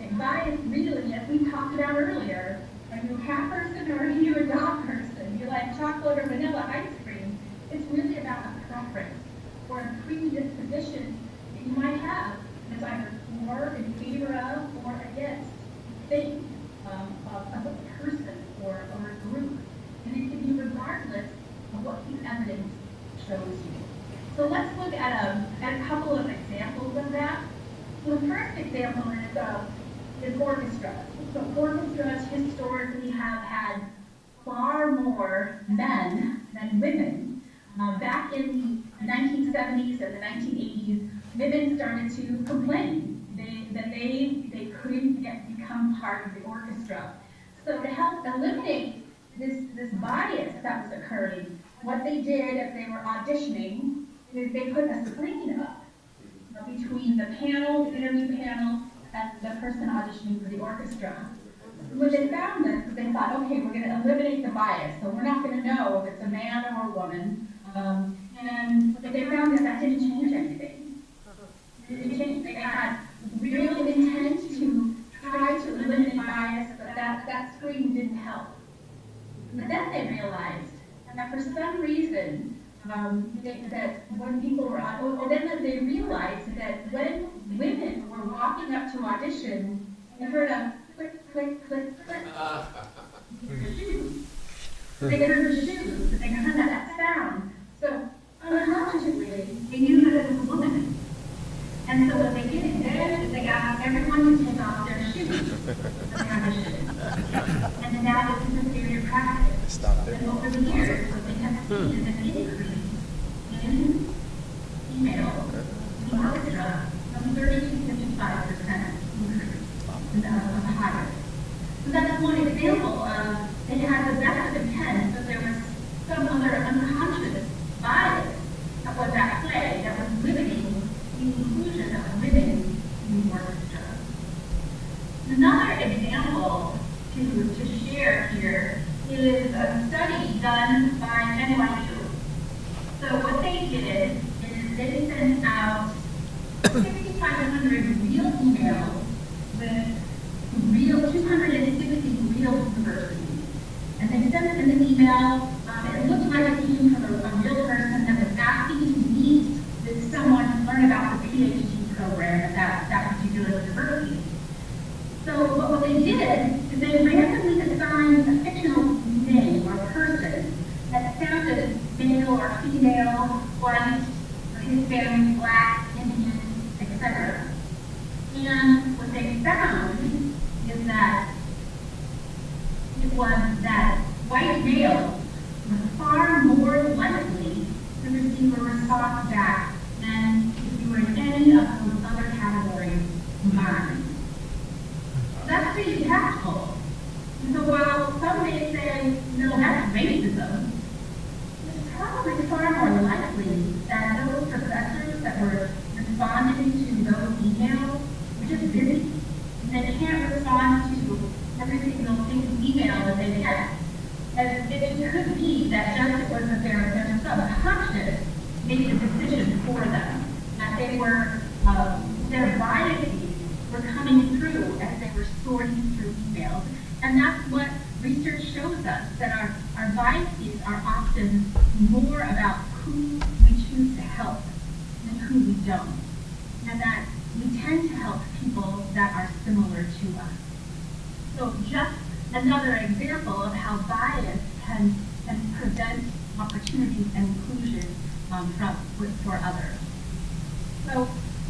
And bias really, as we talked about earlier, are you a cat person or are you a dog person? You like chocolate or vanilla ice cream? It's really about a preference or a predisposition that you might have as either for, in favor of, or against things of a person or a group. And it can be regardless of what the evidence shows you. So let's look at a couple of examples of that. So the first example is orchestras. So orchestras historically have had far more men than women. Back in the 1970s and the 1980s, women started to complain that they couldn't become part of the orchestra. So to help eliminate this bias that was occurring, what they did as they were auditioning is they put a screen up between the panel, the interview panel, and the person auditioning for the orchestra. When they found this, they thought, okay, we're going to eliminate the bias, so we're not going to know if it's a man or a woman. And they found that didn't change anything. They had real intent to try to eliminate bias, but that screen didn't help. But then they realized that for some reason, that when people were, or then they realized that when women were walking up to audition, they heard a click, click, click, click. They heard the shoes, they heard that sound. So unconsciously, they knew that it was a woman. And so what they did is they asked everyone to take off their shoes for the audition. And now this is a standard practice. And over the years, what they have seen is an increase in female in the orchestra from 30 to 55% increase in the higher. So that's one example of they had the best of intent, but there was some other unconscious bias that was at play that was limiting the inclusion of women in the orchestra. Another example to share here is a study done by NYU. So what they did is they sent out 6,500 real emails with 260 real universities. And they sent them an email. It looked like it came from a real person that was asking to meet with someone to learn about the PhD program at that particular university. So what they did is they randomly assigned a fictional name or person that sounded male or female, white, or Hispanic, black, Indian, etc. And what they found is that it was that white males were far more likely to receive a response back than if you were in any of those other categories combined. That's pretty impactful. And so while some may say, no, that's racism, it's probably far more likely that those professors that were responding to those emails were just busy. And they can't respond to every single email that they get. And it could be that just it was that their subconscious made the decision for them, that they were, their biases were coming through as they were sorting through emails. And that's what research shows us, that our biases are often more about who we choose to help than who we don't. And that we tend to help people that are similar to us. So just another example of how bias can prevent opportunities and inclusion for others. So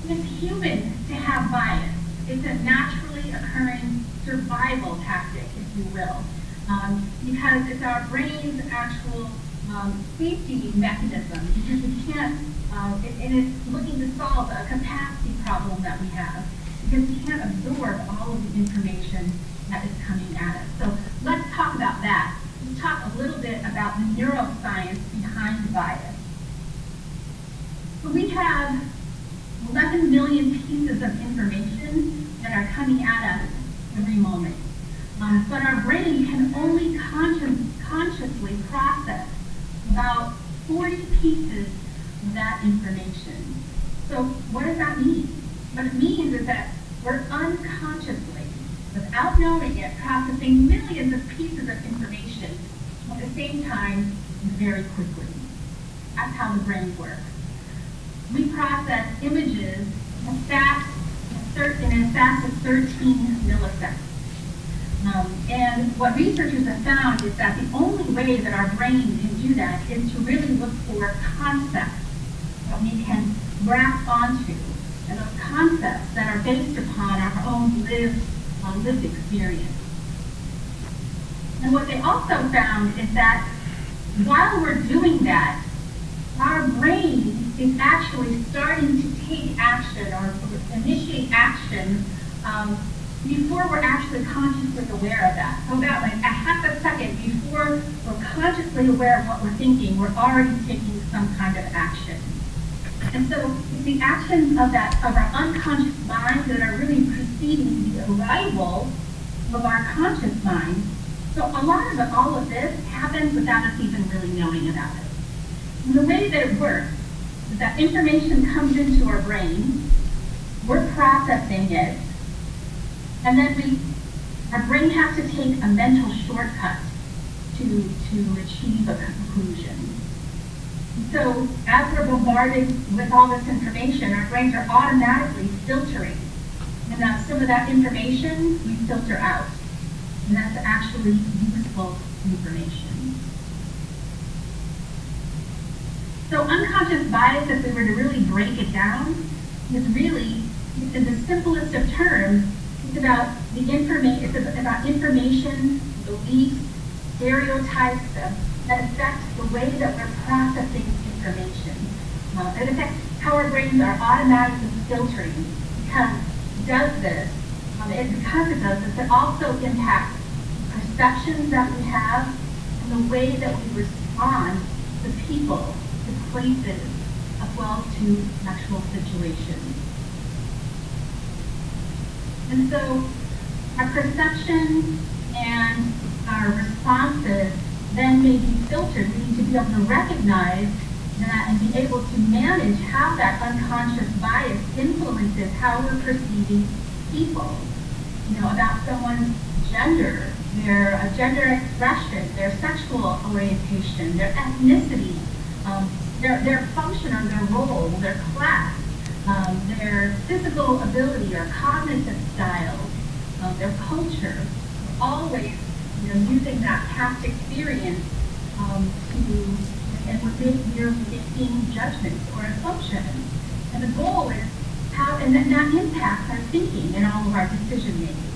it's human to have bias. It's a naturally occurring survival tactic, if you will, because it's our brain's actual safety mechanism, because we can't, and it's looking to solve a capacity problem that we have, because we can't absorb all of the information that is coming at us. So let's talk about that. Let's talk a little bit about the neuroscience behind bias. So we have 11 million pieces of information that are coming at us every moment. But our brain can only consciously process about 40 pieces of that information. So what does that mean? What it means is that we're unconsciously, without knowing it, processing millions of pieces of information at the same time very quickly. That's how the brain works. We process images in as fast as 13 milliseconds. And what researchers have found is that the only way that our brain can do that is to really look for concepts that we can grasp onto, and those concepts that are based upon our own lived experience. And what they also found is that while we're doing that, our brain is actually starting to take action or initiate action before we're actually consciously aware of that. So about like a half a second before we're consciously aware of what we're thinking, we're already taking some kind of action. And so it's the actions of our unconscious mind that are really preceding the arrival of our conscious mind. So a lot of all of this happens without us even really knowing about it. And the way that it works is that information comes into our brain, we're processing it, and then our brain has to take a mental shortcut to achieve a conclusion. So as we're bombarded with all this information, our brains are automatically filtering. And now some of that information we filter out. And that's actually useful information. So unconscious bias, if we were to really break it down, is really, in the simplest of terms, it's about information, beliefs, stereotypes that affect the way that we're processing information. It affects how our brains are automatically filtering. Because it does this, it also impacts perceptions that we have and the way that we respond to people, to places, as well as to actual situations. And so our perception and our responses then may be filtered. We need to be able to recognize that and be able to manage how that unconscious bias influences how we're perceiving people. About someone's gender, their gender expression, their sexual orientation, their ethnicity, their function or their role, their class, their physical ability or cognitive style, their culture, always using that past experience and we're making judgments or assumptions. And the goal is and that impacts our thinking and all of our decision making.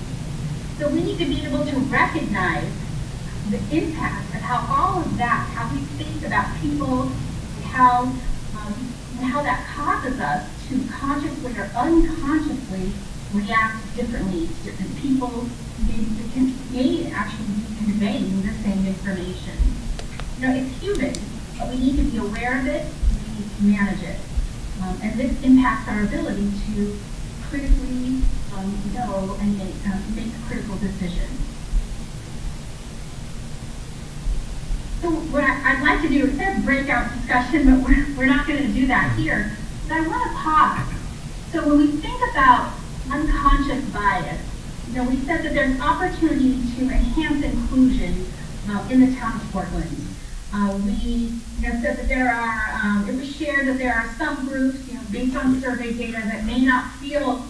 So we need to be able to recognize the impact of how all of that, how we think about people, how that causes us to consciously or unconsciously react differently to different people who may actually be conveying the same information. It's human, but we need to be aware of it, we need to manage it. And this impacts our ability to critically know and make critical decisions. So what I'd like to do is a breakout discussion, but we're not going to do that here. But I want to pause. So when we think about unconscious bias, we said that there's opportunity to enhance inclusion in the town of Portland. We said that there are, it was shared that there are some groups, based on survey data, that may not feel,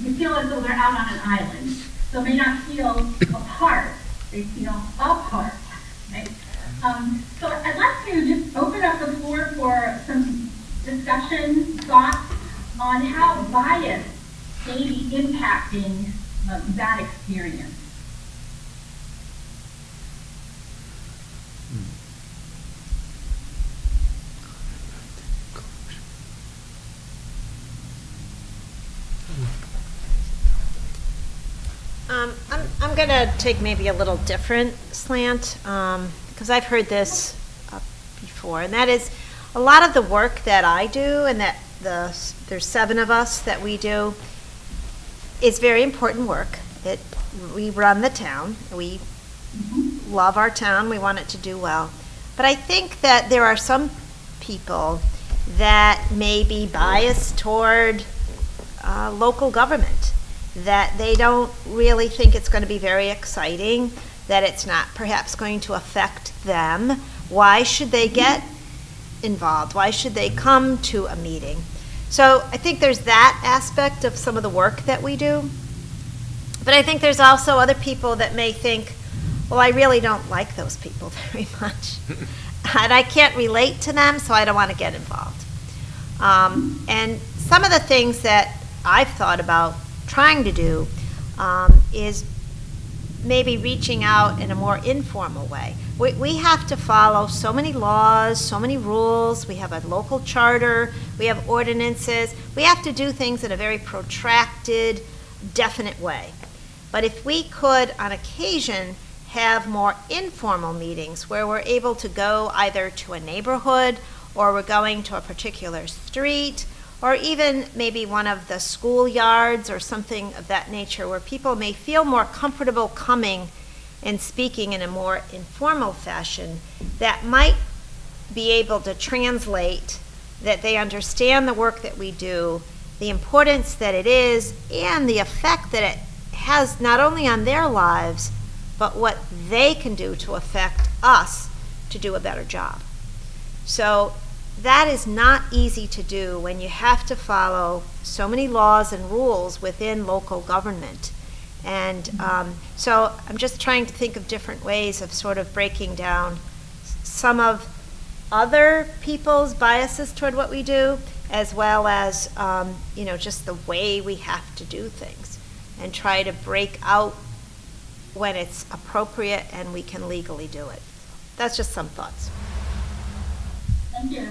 they feel as though they're out on an island. So may not feel apart, they feel apart, right? So I'd like to just open up the floor for some discussion, thoughts on how bias may be impacting that experience. I'm going to take maybe a little different slant, because I've heard this before, and that is a lot of the work that I do, and that there's 7 of us that we do, is very important work. We run the town. We love our town. We want it to do well. But I think that there are some people that may be biased toward local government, that they don't really think it's going to be very exciting, that it's not perhaps going to affect them. Why should they get involved? Why should they come to a meeting? So I think there's that aspect of some of the work that we do. But I think there's also other people that may think, well, I really don't like those people very much. And I can't relate to them, so I don't want to get involved. And some of the things that I've thought about trying to do is maybe reaching out in a more informal way. We have to follow so many laws, so many rules. We have a local charter. We have ordinances. We have to do things in a very protracted, definite way. But if we could, on occasion, have more informal meetings where we're able to go either to a neighborhood, or we're going to a particular street, or even maybe one of the schoolyards or something of that nature, where people may feel more comfortable coming and speaking in a more informal fashion, that might be able to translate that they understand the work that we do, the importance that it is, and the effect that it has not only on their lives, but what they can do to affect us to do a better job. So that is not easy to do when you have to follow so many laws and rules within local government. And so I'm just trying to think of different ways of sort of breaking down some of other people's biases toward what we do, as well as just the way we have to do things, and try to break out when it's appropriate and we can legally do it. That's just some thoughts. Thank you.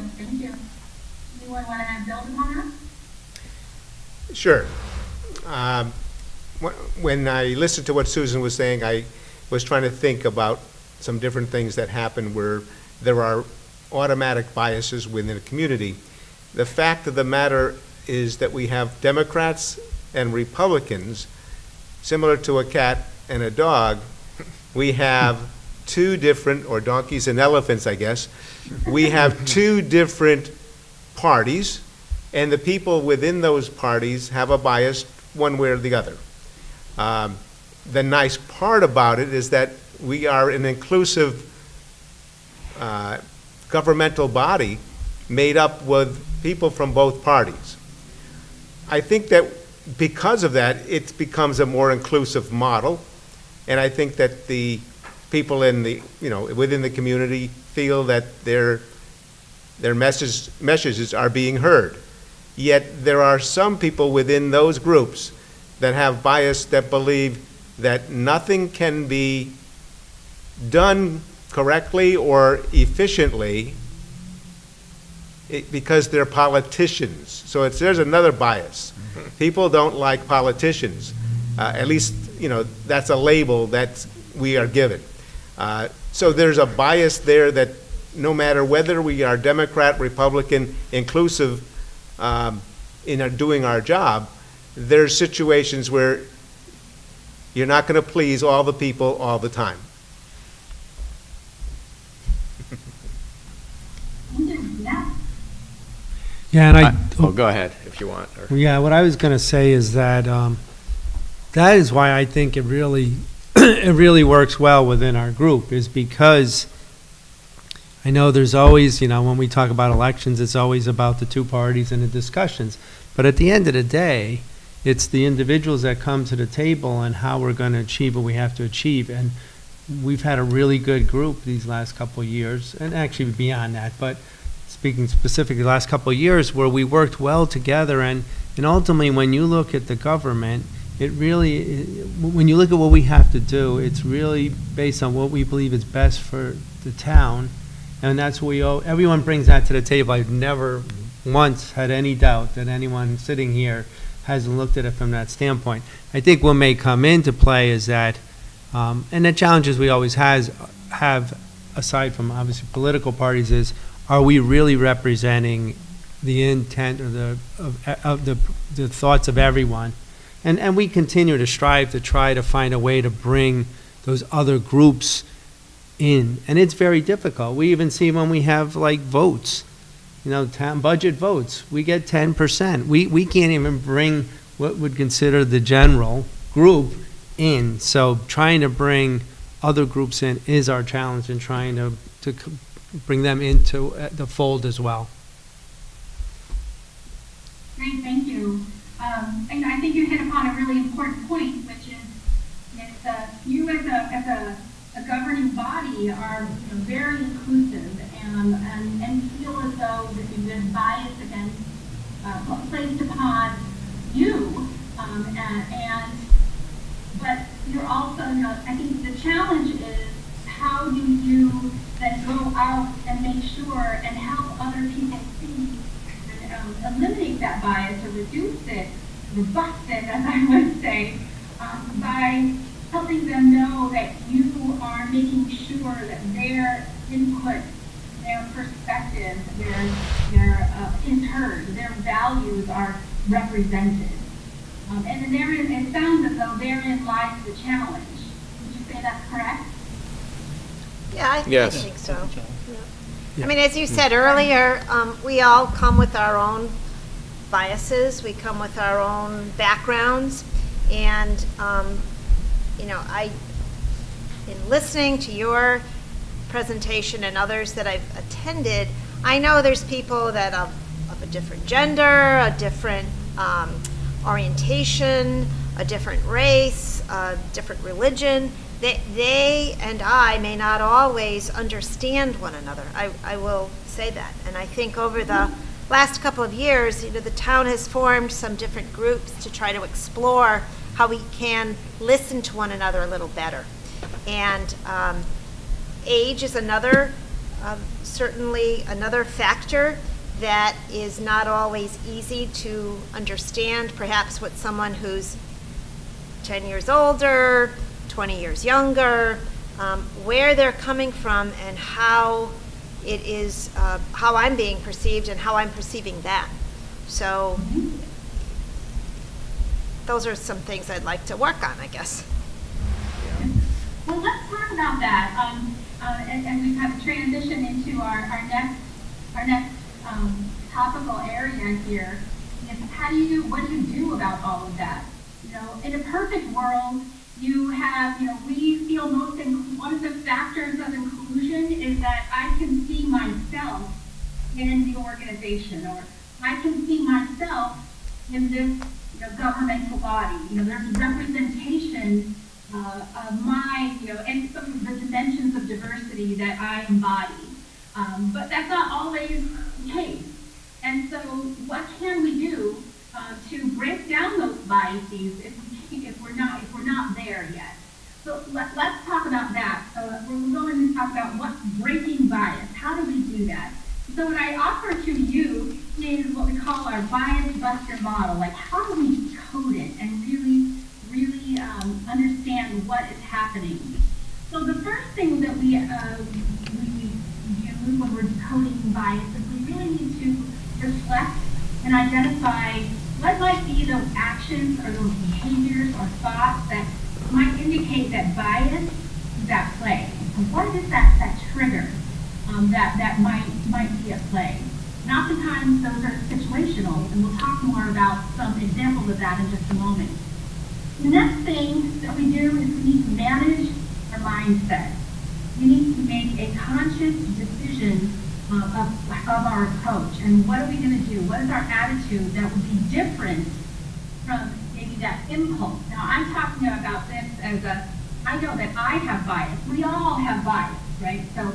Anyone want to build upon that? Sure. When I listened to what Susan was saying, I was trying to think about some different things that happen where there are automatic biases within a community. The fact of the matter is that we have Democrats and Republicans, similar to a cat and a dog. We have two different, or donkeys and elephants, I guess. We have two different parties, and the people within those parties have a bias one way or the other. The nice part about it is that we are an inclusive governmental body made up with people from both parties. I think that because of that, it becomes a more inclusive model, and I think that the people in the, within the community feel that their messages are being heard. Yet there are some people within those groups that have bias, that believe that nothing can be done correctly or efficiently because they're politicians. So there's another bias. People don't like politicians. At least, that's a label that we are given. So there's a bias there that no matter whether we are Democrat, Republican, inclusive in doing our job, there's situations where you're not going to please all the people all the time. Yeah, and Go ahead if you want. Or. Yeah, what I was going to say is that that is why I think it really it really works well within our group, is because I know there's always, when we talk about elections, it's always about the two parties and the discussions. But at the end of the day, it's the individuals that come to the table and how we're going to achieve what we have to achieve. And we've had a really good group these last couple of years, and actually beyond that, but speaking specifically the last couple of years, where we worked well together. And ultimately, when you look at the government, it really, when you look at what we have to do, it's really based on what we believe is best for the town. And that's what everyone brings that to the table. I've never once had any doubt that anyone sitting here hasn't looked at it from that standpoint. I think what may come into play is that, and the challenges we always have, aside from obviously political parties, is, are we really representing the intent or the thoughts of everyone? And we continue to strive to try to find a way to bring those other groups in, and it's very difficult. We even see when we have votes, town budget votes, we get 10%. We can't even bring what would consider the general group in. So trying to bring other groups in is our challenge, and trying to bring them into the fold as well. Great, thank you. And I think you hit upon a really important point, which is you as a governing body are very inclusive and feel as though there's bias against placed upon you, but you're also, I think the challenge is how do you then go out and make sure and help other people see and eliminate that bias or reduce it, robust it, as I would say, by helping them know that you are making sure that their input, their perspective, is heard, their values are represented. And then therein, it sounds as though therein lies the challenge. Would you say that's correct? Yeah, I Yes. think so. Yeah. I mean, as you said earlier, we all come with our own biases, we come with our own backgrounds, and, in listening to your presentation and others that I've attended, I know there's people that of a different gender, a different orientation, a different race, a different religion. They and I may not always understand one another. I will say that. And I think over the last couple of years, the town has formed some different groups to try to explore how we can listen to one another a little better. And age is another, certainly another factor that is not always easy to understand, perhaps with someone who's 10 years older, 20 years younger, where they're coming from and how it is, how I'm being perceived and how I'm perceiving that. So those are some things I'd like to work on, I guess. Well, let's talk about that. And we've had to transition into our next topical area here. Is what do you do about all of that? In a perfect world, you have, we feel one of the factors of inclusion is that I can see myself in the organization, or I can see myself in this governmental body. There's representation of my, and some of the dimensions of diversity that I embody. But that's not always the case. And so what can we do to break down those biases if we're not there yet? So let's talk about that. So we're going to talk about what's breaking bias. How do we do that? So what I offer to you is what we call our bias buster model. Like, how do we decode it and really understand what is happening? So the first thing that we do when we're decoding bias is we really need to reflect and identify what might be those actions or those behaviors or thoughts that might indicate that bias is at play. So what is that trigger that might be at play? And oftentimes those are situational, and we'll talk more about some examples of that in just a moment. The next thing that we do is we need to manage our mindset. We need to make a conscious decision of our approach, and what are we going to do? What is our attitude that would be different from maybe that impulse? Now, I'm talking about this as I know that I have bias. We all have bias, right? So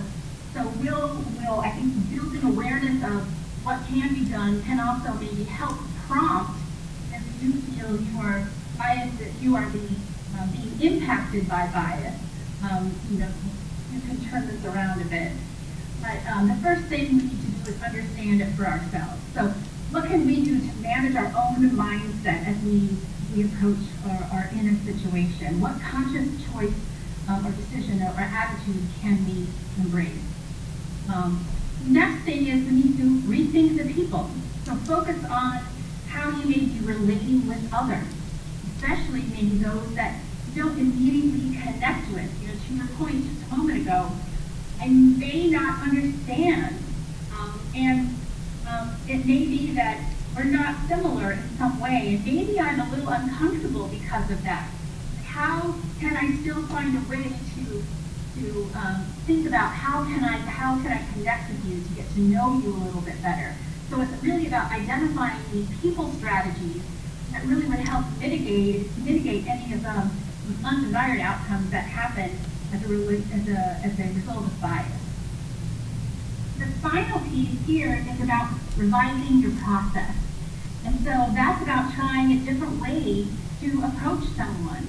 we'll I think building awareness of what can be done can also maybe help prompt if you feel you are biased, that you are being impacted by bias. You can turn this around a bit. But the first thing we need to do is understand it for ourselves. So what can we do to manage our own mindset as we approach or are in a situation? What conscious choice or decision or attitude can we embrace? Next thing is we need to rethink the people. So focus on how you may be relating with others, especially maybe those that you don't immediately connect with. To your point just a moment ago, I may not understand, and it may be that we're not similar in some way, and maybe I'm a little uncomfortable because of that. How can I still find a way to think about how can I connect with you to get to know you a little bit better? So it's really about identifying these people strategies that really would help mitigate any of the undesired outcomes that happen as a result of bias. The final piece here is about revising your process. And so that's about trying a different way to approach someone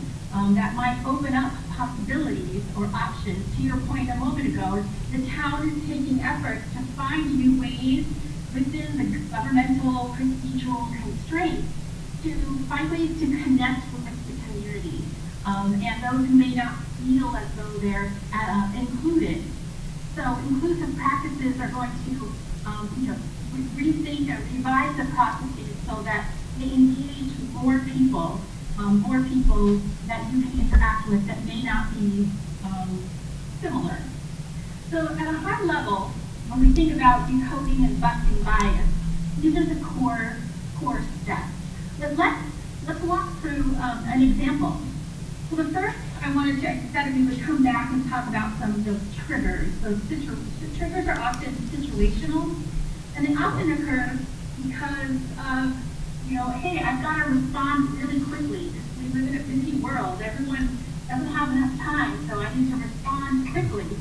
that might open up possibilities or options. To your point a moment ago, the town is taking efforts to find new ways within the governmental procedural constraints to find ways to connect with the community and those who may not feel as though they're included. So inclusive practices are going to rethink and revise the processes so that they engage more people that you can interact with that may not be similar. So at a high level, when we think about decoding and busting bias, these are the core steps. But let's walk through an example. So the first, I wanted to that we would come back and talk about some of those triggers. Those triggers are often situational, and they often occur because of, hey, I've got to respond really quickly. We live in a busy world. Everyone doesn't have enough time, so I need to respond quickly.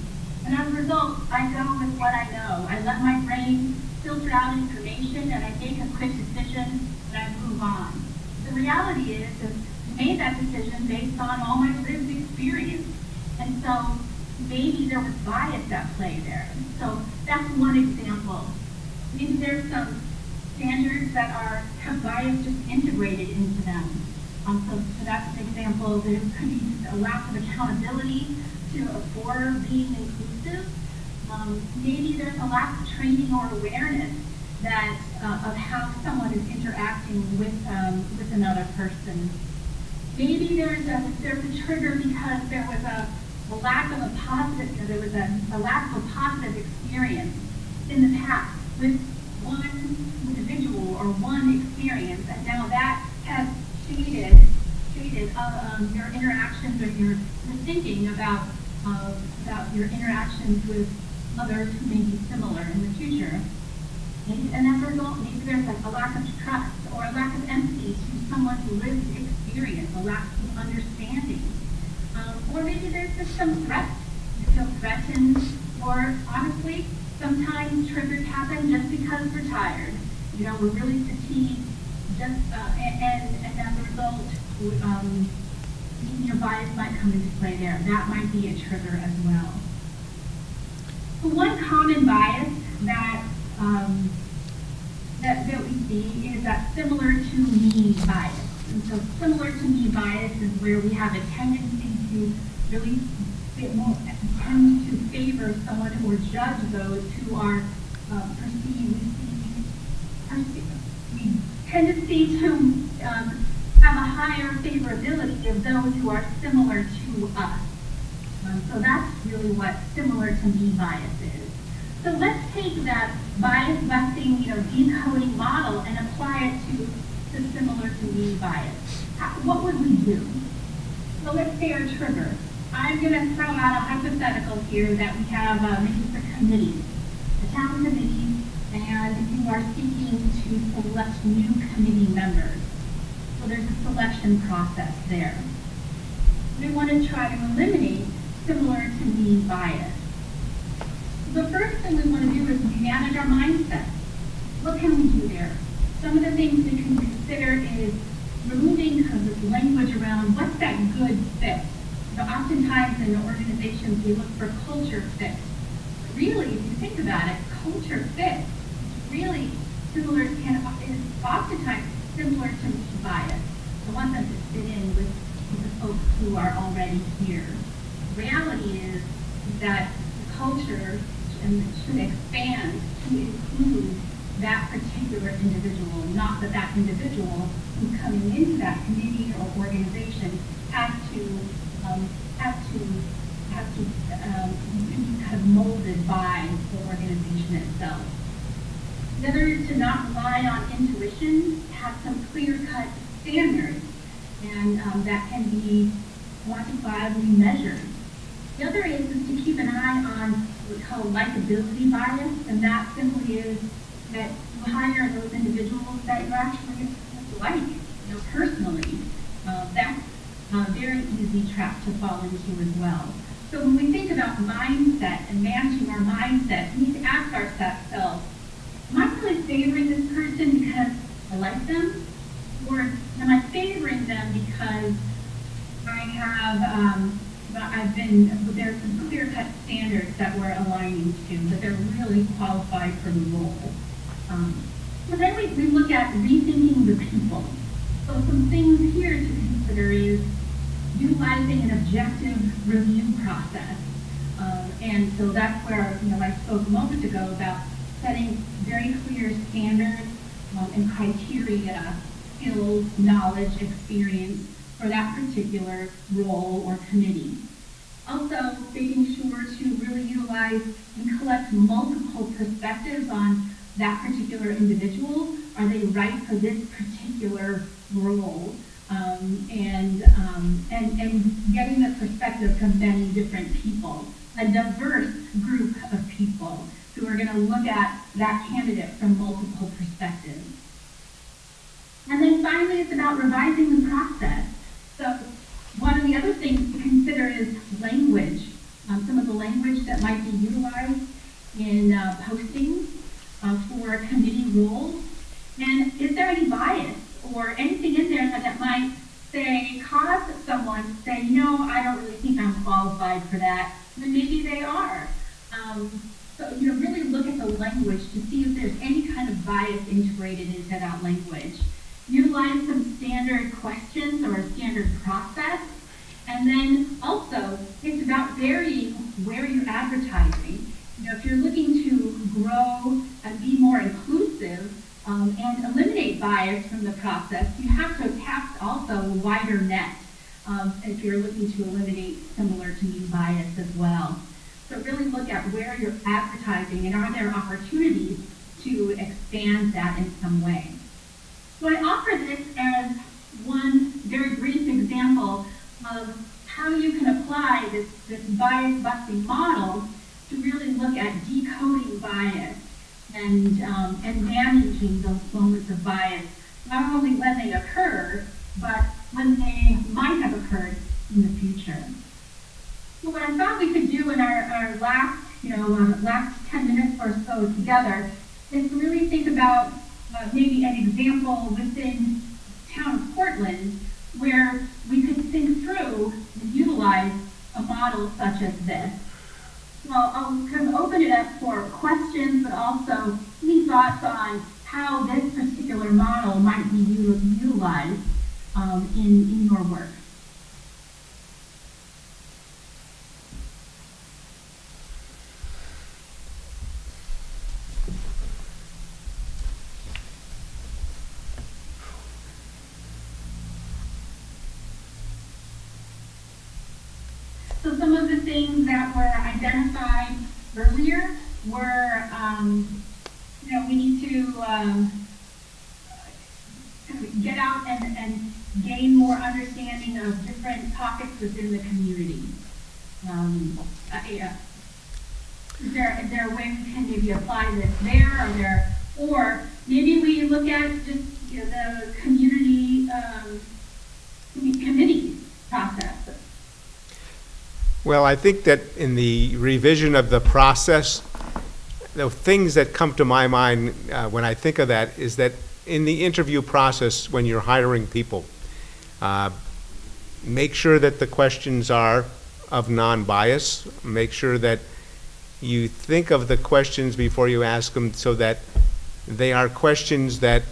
And as a result, I go with what I know. I let my brain filter out information, and I make a quick decision, and I move on. The reality is I made that decision based on all my lived experience. And so maybe there was bias at play there. So that's one example. Maybe there's some standards that have bias just integrated into them. So that's an example. There could be a lack of accountability for being inclusive. Maybe there's a lack of training or awareness that of how someone is interacting with another person. Maybe there's a trigger because there was a lack of a positive. There was a lack of a positive experience in the past with one individual or one experience, and now that has shaded your interactions or your thinking about your interactions with others who may be similar in the future. And as a result, maybe there's a lack of trust or a lack of empathy to someone who lives experience, a lack of understanding. Or maybe there's just some threat. You feel threatened, or honestly, sometimes triggers happen just because we're tired. We're really fatigued, and as a result, your bias might come into play there. That might be a trigger as well. So one common bias that we see is that similar to me bias. And so similar to me bias is where we have a tendency to really tend to favor someone or judge those who are we tendency to have a higher favorability of those who are similar to us. So that's really what similar to me bias is. So let's take that bias busting, decoding model and apply it to similar to me bias. What would we do? So let's say our trigger. I'm going to throw out a hypothetical here that we have maybe it's a committee, a town committee, and you are seeking to select new committee members. So there's a selection process there. We want to try to eliminate similar to me bias. The first thing we want to do is manage our mindset. What can we do there? Some of the things we can consider is removing this language around what's that good fit. Oftentimes in organizations we look for culture fit. But really, if you think about it, culture fit is really similar, is oftentimes similar to bias. I want them to fit in with the folks who are already here. The reality is that the culture should expand to include that particular individual, not that individual who's coming into that committee or organization has to be kind of molded by the organization itself. The other is to not rely on intuition and that can be quantifiably measured. The other is to keep an eye on what's called likability bias, and that simply is that you hire those individuals that you actually like, personally. That's a very easy trap to fall into as well. So when we think about mindset and managing our mindset, we need to ask ourselves, am I really favoring this person because I like them? Or am I favoring them because I have, there's some clear-cut standards that we're aligning to, that they're really qualified for the role. So then we look at rethinking the people. So some things here to consider is utilizing an objective review process. And so that's where, I spoke a moment ago about setting very clear standards and criteria, skills, knowledge, experience for that particular role or committee. Also, making sure to really utilize and collect multiple perspectives on that particular individual. Are they right for this particular role? And getting the perspective from many different people, a diverse group of people who are going to look at that candidate from multiple perspectives. And then finally, it's about revising the process. So one of the other things to consider is language. Some of the language that might be utilized in postings for committee roles. And is there any bias or anything in there that might cause someone to say, I don't really think I'm qualified for that, then maybe they are. So, really look at the language to see if there's any kind of bias integrated into that language. Utilize some standard questions or a standard process. And then also, it's about varying where you're advertising. If you're looking to grow and be more inclusive and eliminate bias from the process, you have to cast also a wider net if you're looking to eliminate similar to me bias as well. So really look at where you're advertising and are there opportunities to expand that in some way. So I offer this as one very brief example of how you can apply this bias busting model to really look at decoding bias and managing those moments of bias, not only when they occur, but when they might have occurred in the future. So what I thought we could do in our last, last 10 minutes or so together is to really think about maybe an example within the town of Portland where we could think through and utilize a model such as this. Well, I'll kind of open it up for questions, but also any thoughts on how this particular model might be utilized in your work. So some of the things that were identified earlier were, we need to get out and gain more understanding of different pockets within the community. Is there a way we can maybe apply this there, or maybe we look at just the community committee process. Well, I think that in the revision of the process, the things that come to my mind when I think of that is that in the interview process, when you're hiring people, make sure that the questions are of non-bias. Make sure that you think of the questions before you ask them so that they are questions that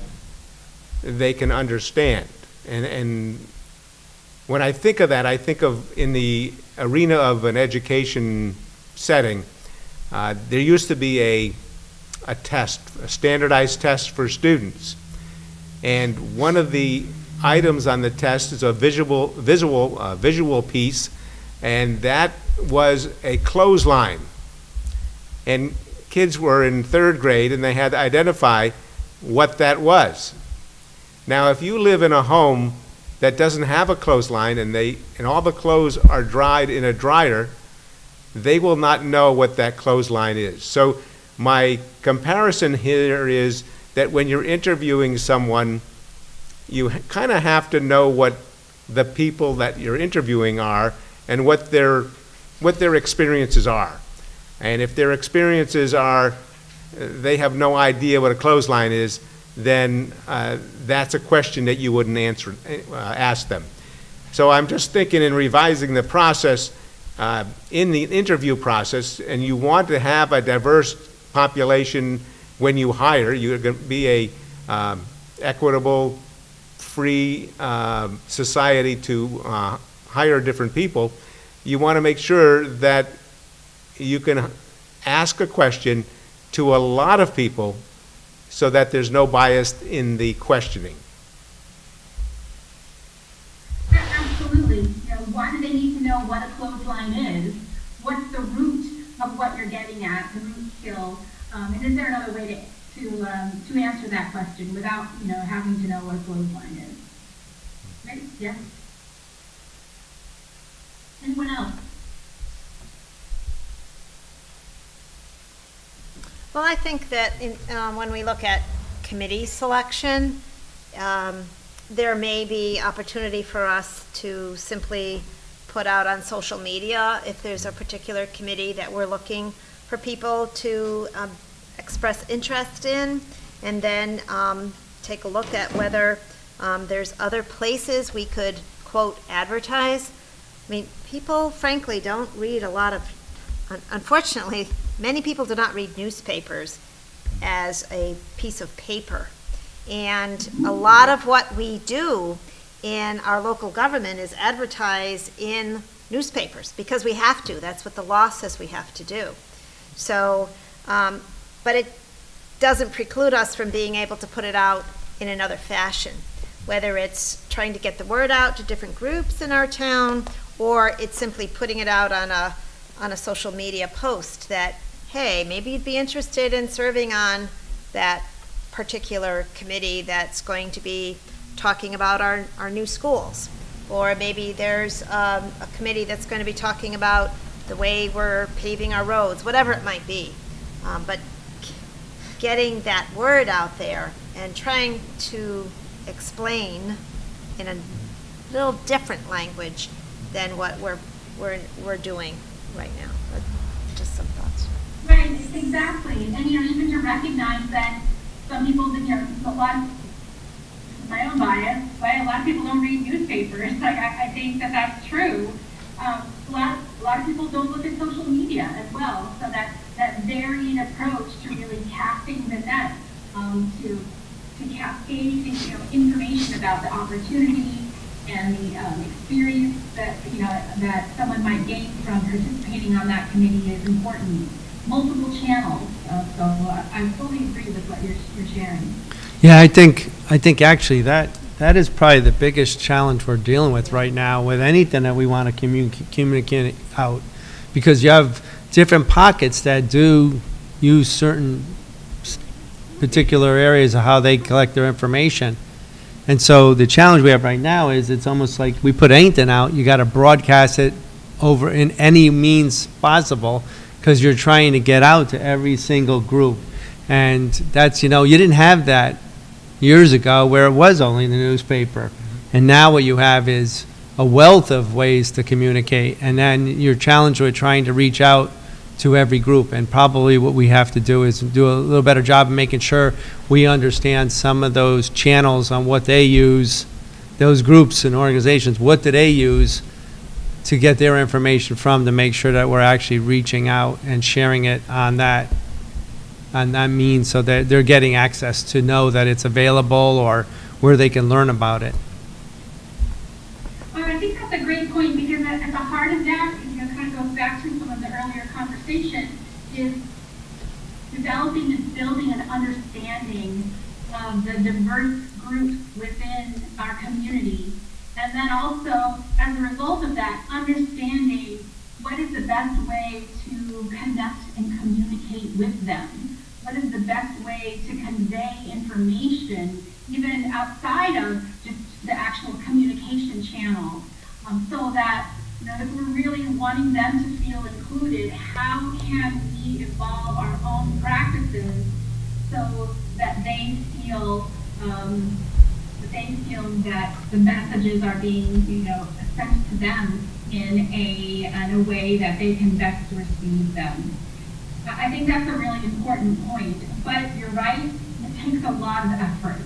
they can understand. And when I think of that, I think of in the arena of an education setting, there used to be a test, a standardized test for students. And one of the items on the test is a visual piece, and that was a clothesline. And kids were in third grade and they had to identify what that was. Now, if you live in a home that doesn't have a clothesline and all the clothes are dried in a dryer, they will not know what that clothesline is. So my comparison here is that when you're interviewing someone, you kind of have to know what the people that you're interviewing are and what their experiences are. And if their experiences are they have no idea what a clothesline is, then that's a question that you wouldn't ask them. So I'm just thinking in revising the process, in the interview process, and you want to have a diverse population when you hire. You're going to be a equitable, free society to hire different people. You want to make sure that you can ask a question to a lot of people so that there's no bias in the questioning. Absolutely. Why do they need to know what a clothesline is? What's the root of what you're getting at, the root skill? And is there another way to answer that question without, having to know what a clothesline is? Right? Yes? Anyone else? Well, I think that when we look at committee selection, there may be opportunity for us to simply put out on social media if there's a particular committee that we're looking for people to express interest in, and then take a look at whether there's other places we could, quote, advertise. I mean, people frankly don't read a lot of, unfortunately, many people do not read newspapers as a piece of paper. And a lot of what we do in our local government is advertise in newspapers because we have to. That's what the law says we have to do. So, but it doesn't preclude us from being able to put it out in another fashion, whether it's trying to get the word out to different groups in our town, or it's simply putting it out on a social media post that, hey, maybe you'd be interested in serving on that particular committee that's going to be talking about our new schools. Or maybe there's a committee that's going to be talking about the way we're paving our roads, whatever it might be. But getting that word out there and trying to explain in a little different language than what we're doing right now. But just some thoughts. Right, exactly. And even to recognize that some people, a lot, my own bias, but a lot of people don't read newspapers. Like I think that's true. A lot of people don't look at social media as well. So that varying approach to really casting the net, to cascade information about the opportunity and the experience that someone might gain from participating on that committee is important. Multiple channels, so I fully agree with what you're sharing. Yeah, I think actually that is probably the biggest challenge we're dealing with right now with anything that we want to communicate out, because you have different pockets that do use certain particular areas of how they collect their information. And so the challenge we have right now is it's almost like we put anything out, you got to broadcast it over in any means possible, because you're trying to get out to every single group. And that's, you didn't have that years ago where it was only in the newspaper. And now what you have is a wealth of ways to communicate. And then you're challenged with trying to reach out to every group. And probably what we have to do is do a little better job of making sure we understand some of those channels on what they use, those groups and organizations, what do they use to get their information from, to make sure that we're actually reaching out and sharing it on that means, so that they're getting access to know that it's available or where they can learn about it. Well, I think that's a great point, because at the heart of that, kind of goes back to some of the earlier conversation, is developing and building an understanding of the diverse groups within our community. And then also, as a result of that, understanding what is the best way to connect and communicate with them. What is the best way to convey information, even outside of just the actual actual communication channel, so that, you know, if we're really wanting them to feel included, how can we evolve our own practices so that they feel that the messages are being, you know, sent to them in a way that they can best receive them. I think that's a really important point, but you're right, it takes a lot of effort.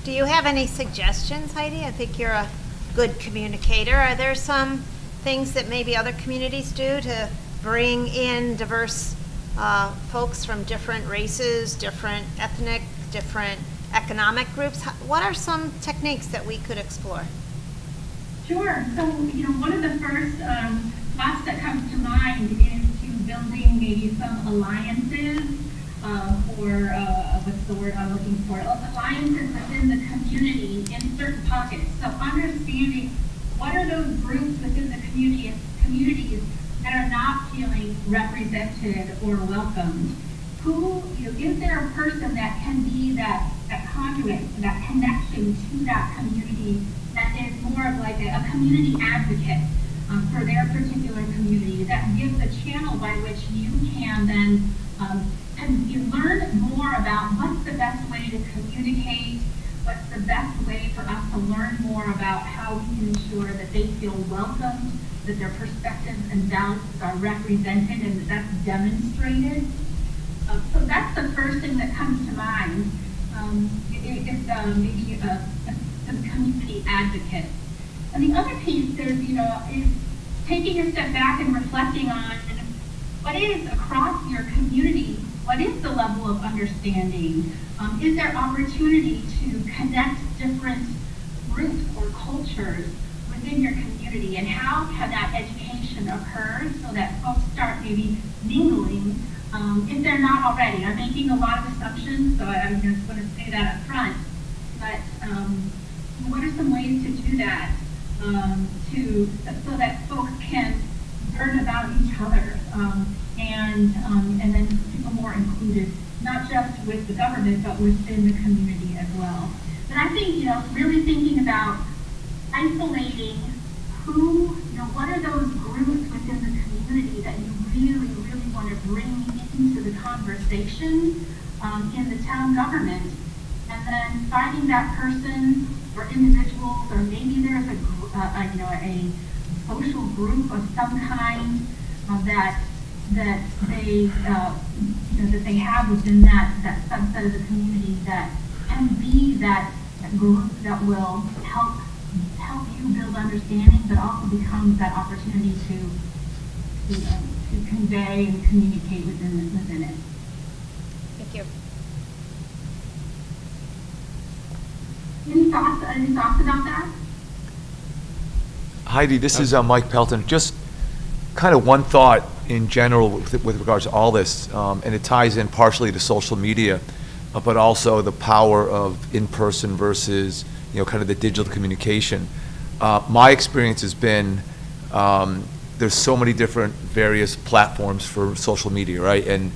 Do you have any suggestions, Heidi? I think you're a good communicator. Are there some things that maybe other communities do to bring in diverse folks from different races, different ethnic, different economic groups? What are some techniques that we could explore? Sure. So, you know, one of the first thoughts that comes to mind is to building maybe some alliances, or what's the word I'm looking for? Alliances within the community in certain pockets. So understanding what are those groups within the communities that are not feeling represented or welcomed. Who, you know, is there a person that can be that conduit, that connection to that community that is more of like a community advocate for their particular community, that gives a channel by which you can then you learn more about what's the best way to communicate, what's the best way for us to learn more about how we can ensure that they feel welcomed, that their perspectives and values are represented and that that's demonstrated. So that's the first thing that comes to mind. Is maybe a community advocate. And the other piece there's, you know, is taking a step back and reflecting on what is across your community, what is the level of understanding? Is there opportunity to connect different groups or cultures within your community, and how can that education occur so that folks start maybe mingling if they're not already? I'm making a lot of assumptions, so I'm just going to say that up front. But what are some ways to do that so that folks can learn about each other and then feel more included, not just with the government, but within the community as well. But I think, you know, really thinking about isolating who, you know, what are those groups within the community that you really, really want to bring into the conversation in the town government, and then finding that person or individuals, or maybe there's a social group of some kind that they that they have within that subset of the community that can be that group that will help you build understanding, but also becomes that opportunity to convey and communicate within it. Thank you. Any thoughts about that? Heidi, this is Mike Pelton. Just kind of one thought in general with regards to all this, and it ties in partially to social media, but also the power of in-person versus, you know, kind of the digital communication. My experience has been there's so many different various platforms for social media, right? And,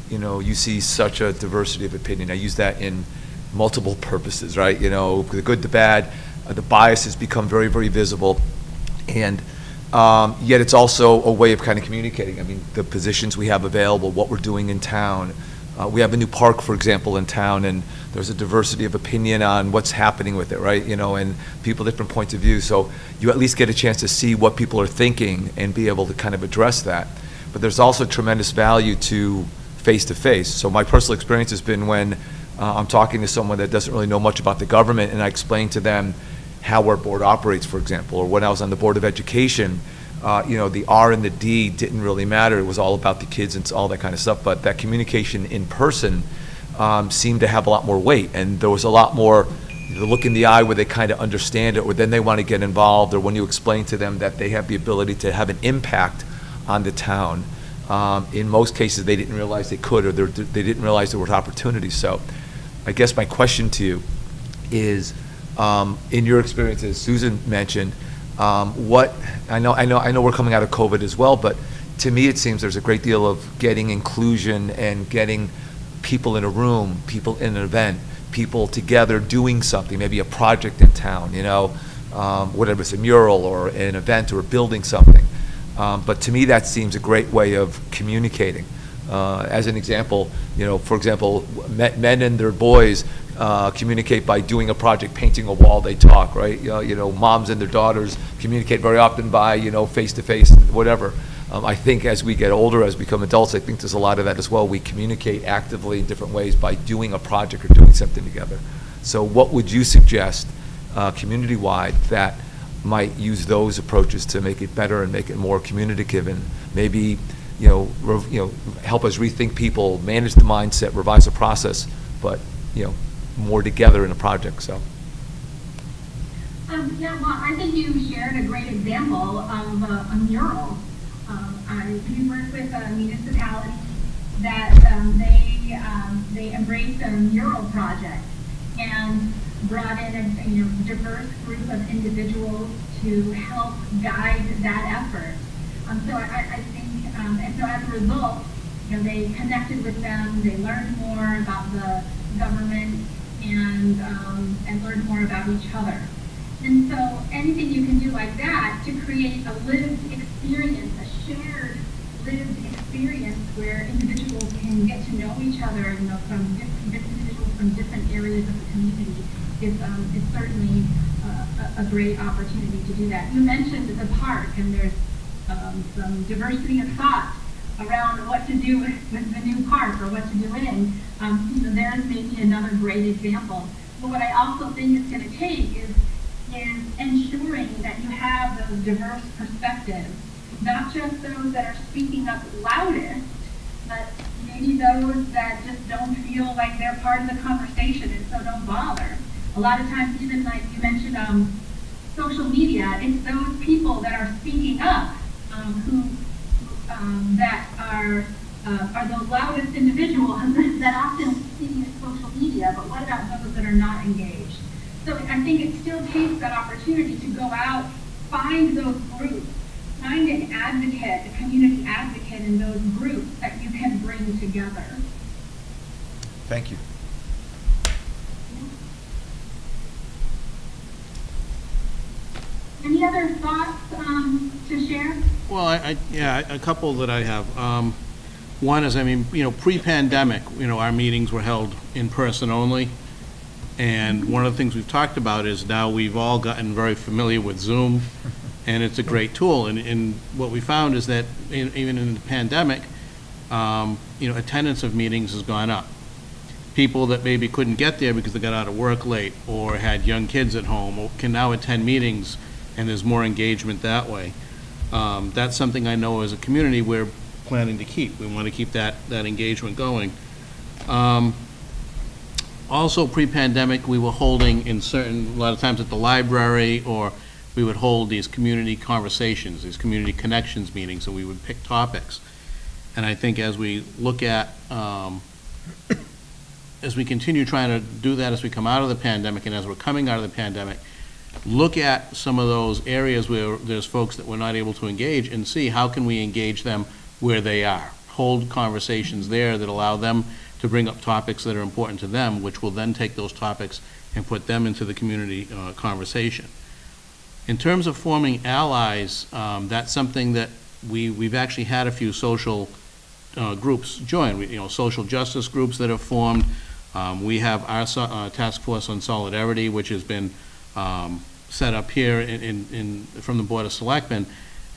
you know, you see such a diversity of opinion. I use that in multiple purposes, right? You know, the good, the bad, the biases become very, very visible. And yet it's also a way of kind of communicating. I mean, the positions we have available, what we're doing in town. We have a new park, for example, in town, and there's a diversity of opinion on what's happening with it, right? You know, and people, different points of view. So you at least get a chance to see what people are thinking and be able to kind of address that. But there's also tremendous value to face-to-face. So my personal experience has been when I'm talking to someone that doesn't really know much about the government, and I explain to them how our board operates, for example. Or when I was on the Board of Education, you know, the R and the D didn't really matter. It was all about the kids and all that kind of stuff. But that communication in person seemed to have a lot more weight. And there was a lot more the look in the eye where they kind of understand it, or then they want to get involved, or when you explain to them that they have the ability to have an impact on the town. In most cases, they didn't realize they could, or they didn't realize there were opportunities. So I guess my question to you is, in your experience, as Susan mentioned, what I know we're coming out of COVID as well, but to me it seems there's a great deal of getting inclusion and getting people in a room, people in an event, people together doing something, maybe a project in town, whatever, it's a mural or an event or building something. But to me, that seems a great way of communicating. As an example, for example, men and their boys communicate by doing a project, painting a wall, they talk, right? Moms and their daughters communicate very often by, face-to-face, whatever. I think as we get older, as we become adults, I think there's a lot of that as well. We communicate actively in different ways by doing a project or doing something together. So what would you suggest community-wide that might use those approaches to make it better and make it more communicative, and maybe help us rethink people, manage the mindset, revise the process, but more together in a project? So. Yeah, well, I think you shared a great example of a mural. We work with municipalities that they embraced a mural project and brought in a diverse group of individuals to help guide that effort. So I think, and so as a result, they connected with them, they learned more about the government and learned more about each other. And so anything you can do like that to create a lived experience, a shared lived experience where individuals can get to know each other, from individuals from different areas of the community, is certainly a great opportunity to do that. You mentioned the park, and there's some diversity of thought around what to do with the new park or what to do in. There's maybe another great example. But what I also think it's going to take is ensuring that you have those diverse perspectives, not just those that are speaking up loudest, but maybe those that just don't feel like they're part of the conversation and so don't bother. A lot of times, even like you mentioned, social media, it's those people that are speaking up who that are the loudest individuals that often see social media, but what about those that are not engaged? So I think it still takes that opportunity to go out, find those groups, find an advocate, a community advocate in those groups that you can bring together. Thank you. Any other thoughts to share? Well, a couple that I have. One is, pre-pandemic, our meetings were held in person only. And one of the things we've talked about is now we've all gotten very familiar with Zoom, and it's a great tool. And what we found is that even in the pandemic, attendance of meetings has gone up. People that maybe couldn't get there because they got out of work late or had young kids at home can now attend meetings, and there's more engagement that way. That's something I know as a community we're planning to keep. We want to keep that engagement going. Also, pre-pandemic, we were holding a lot of times at the library, or we would hold these community conversations, these community connections meetings, and we would pick topics. And I think as we look at, as we continue trying to do that as we come out of the pandemic, and as we're coming out of the pandemic, look at some of those areas where there's folks that we're not able to engage and see how can we engage them where they are. Hold conversations there that allow them to bring up topics that are important to them, which will then take those topics and put them into the community conversation. In terms of forming allies, that's something that we've actually had a few social groups join. Social justice groups that have formed. We have our task force on solidarity, which has been set up here from the Board of Selectmen,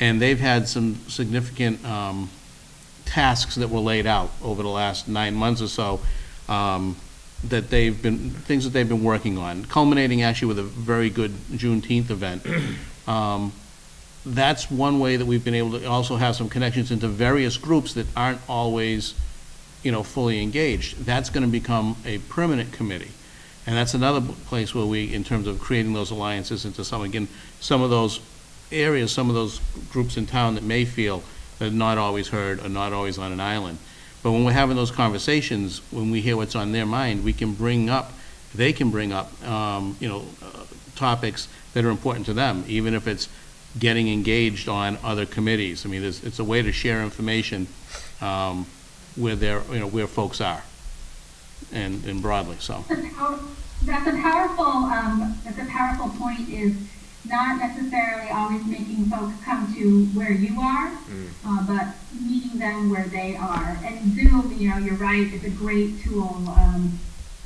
and they've had some significant tasks that were laid out over the last 9 months or so, things that they've been working on, culminating actually with a very good Juneteenth event. That's one way that we've been able to also have some connections into various groups that aren't always, fully engaged. That's going to become a permanent committee. And that's another place where we, in terms of creating those alliances into some of those areas, some of those groups in town that may feel they're not always heard or not always on an island. But when we're having those conversations, when we hear what's on their mind, they can bring up, topics that are important to them, even if it's getting engaged on other committees. It's a way to share information where folks are. and broadly, so. That's a powerful point, is not necessarily always making folks come to where you are, but meeting them where they are. And Zoom, you're right, it's a great tool,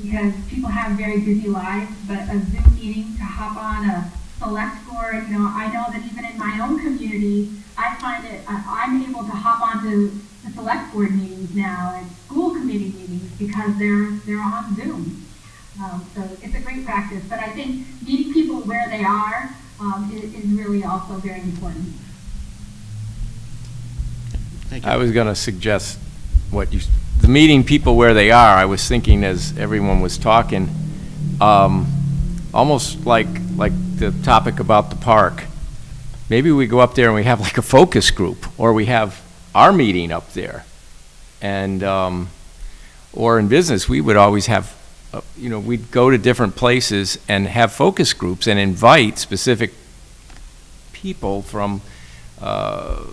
because people have very busy lives, but a Zoom meeting to hop on a select board, I know that even in my own community, I find it, I'm able to hop onto the select board meetings now and school committee meetings because they're on Zoom. So it's a great practice, but I think meeting people where they are is really also very important. Thank you. I was going to suggest the meeting people where they are. I was thinking as everyone was talking, almost like the topic about the park. Maybe we go up there and we have like a focus group, or we have our meeting up there. And, or in business, we would always have, we'd go to different places and have focus groups and invite specific people from a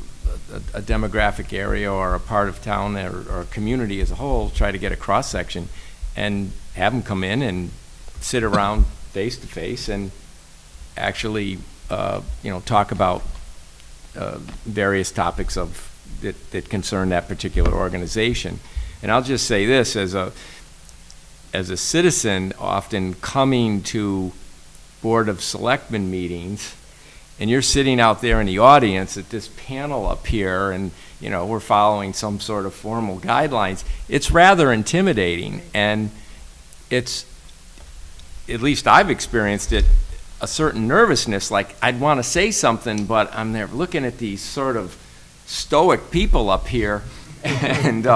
demographic area or a part of town or a community as a whole, try to get a cross-section and have them come in and sit around face-to-face and actually, talk about various topics that concern that particular organization. And I'll just say this, as a citizen often coming to Board of Selectmen meetings, and you're sitting out there in the audience at this panel up here, and we're following some sort of formal guidelines, it's rather intimidating, and it's, at least I've experienced it, a certain nervousness, like I'd want to say something, but I'm there looking at these sort of stoic people up here, and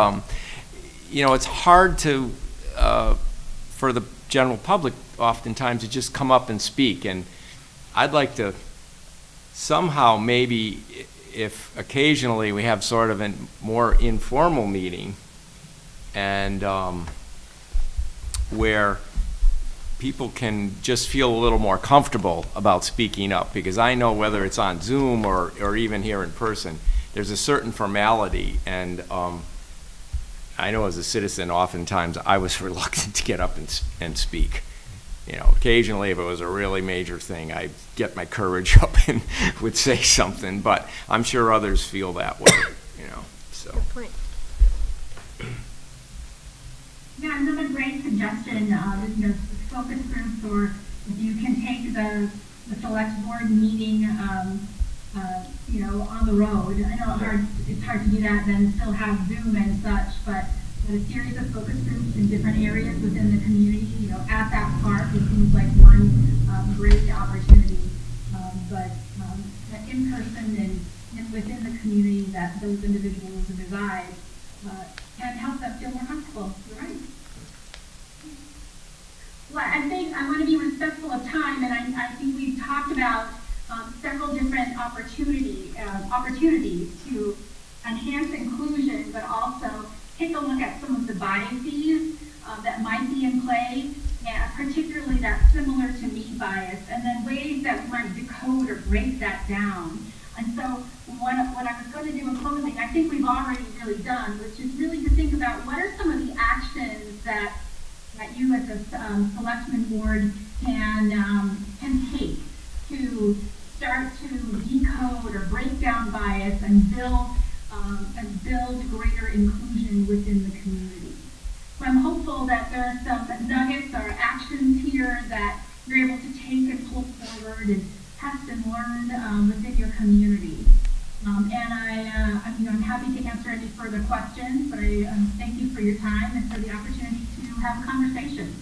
it's hard to, for the general public oftentimes to just come up and speak. And I'd like to somehow, maybe if occasionally we have sort of a more informal meeting, and where people can just feel a little more comfortable about speaking up, because I know whether it's on Zoom or even here in person, there's a certain formality, and I know as a citizen, oftentimes I was reluctant to get up and speak. Occasionally if it was a really major thing, I'd get my courage up and would say something, but I'm sure others feel that way, so. Good point. Yeah, another great suggestion, focus groups, or if you can take the select board meeting, on the road. I know it's hard to do that, then still have Zoom and such, but a series of focus groups in different areas within the community, at that park, it seems like one great opportunity. But in person and within the community that those individuals reside can help them feel more comfortable. You're right. Well, I think I want to be respectful of time, and I think we've talked about several different opportunities to enhance inclusion, but also take a look at some of the biases that might be in play, and particularly that similar to me bias, and then ways that we might decode or break that down. And so what I was going to do in closing, I think we've already really done, which is really to think about what are some of the actions that you as a selectman board can take to start to decode or break down bias and build greater inclusion within the community. So I'm hopeful that there are some nuggets or actions here that you're able to take and pull forward and test and learn within your community. I'm happy to answer any further questions, but I thank you for your time and for the opportunity to have a conversation.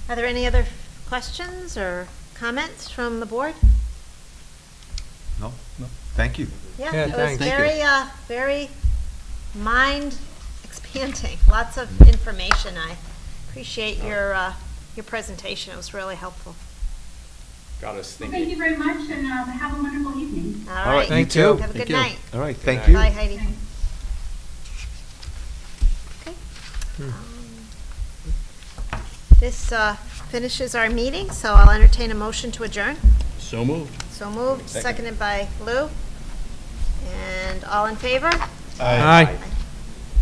Are there any other questions or comments from the board? No. Thank you. Yeah, Yeah, it was thanks. very mind expanding. Lots of information. I appreciate your presentation. It was really helpful. Got us Well, thinking. thank you very much, and have a wonderful evening. All All right. right, Thank you. Have a good you. night. All right, thank you. Bye, Heidi. Okay. This finishes our meeting, so I'll entertain a motion to adjourn. So moved. So moved, seconded by Lou. And all in favor? Aye.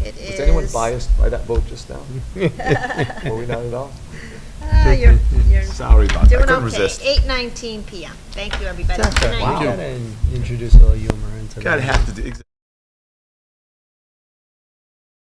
It is anyone biased by that vote just now? Were we not at all? You're Sorry about that. doing Couldn't okay. resist. 8:19 PM. Thank you, everybody. That's Good okay. night. You gotta introduce a little humor into that. Gotta have to do.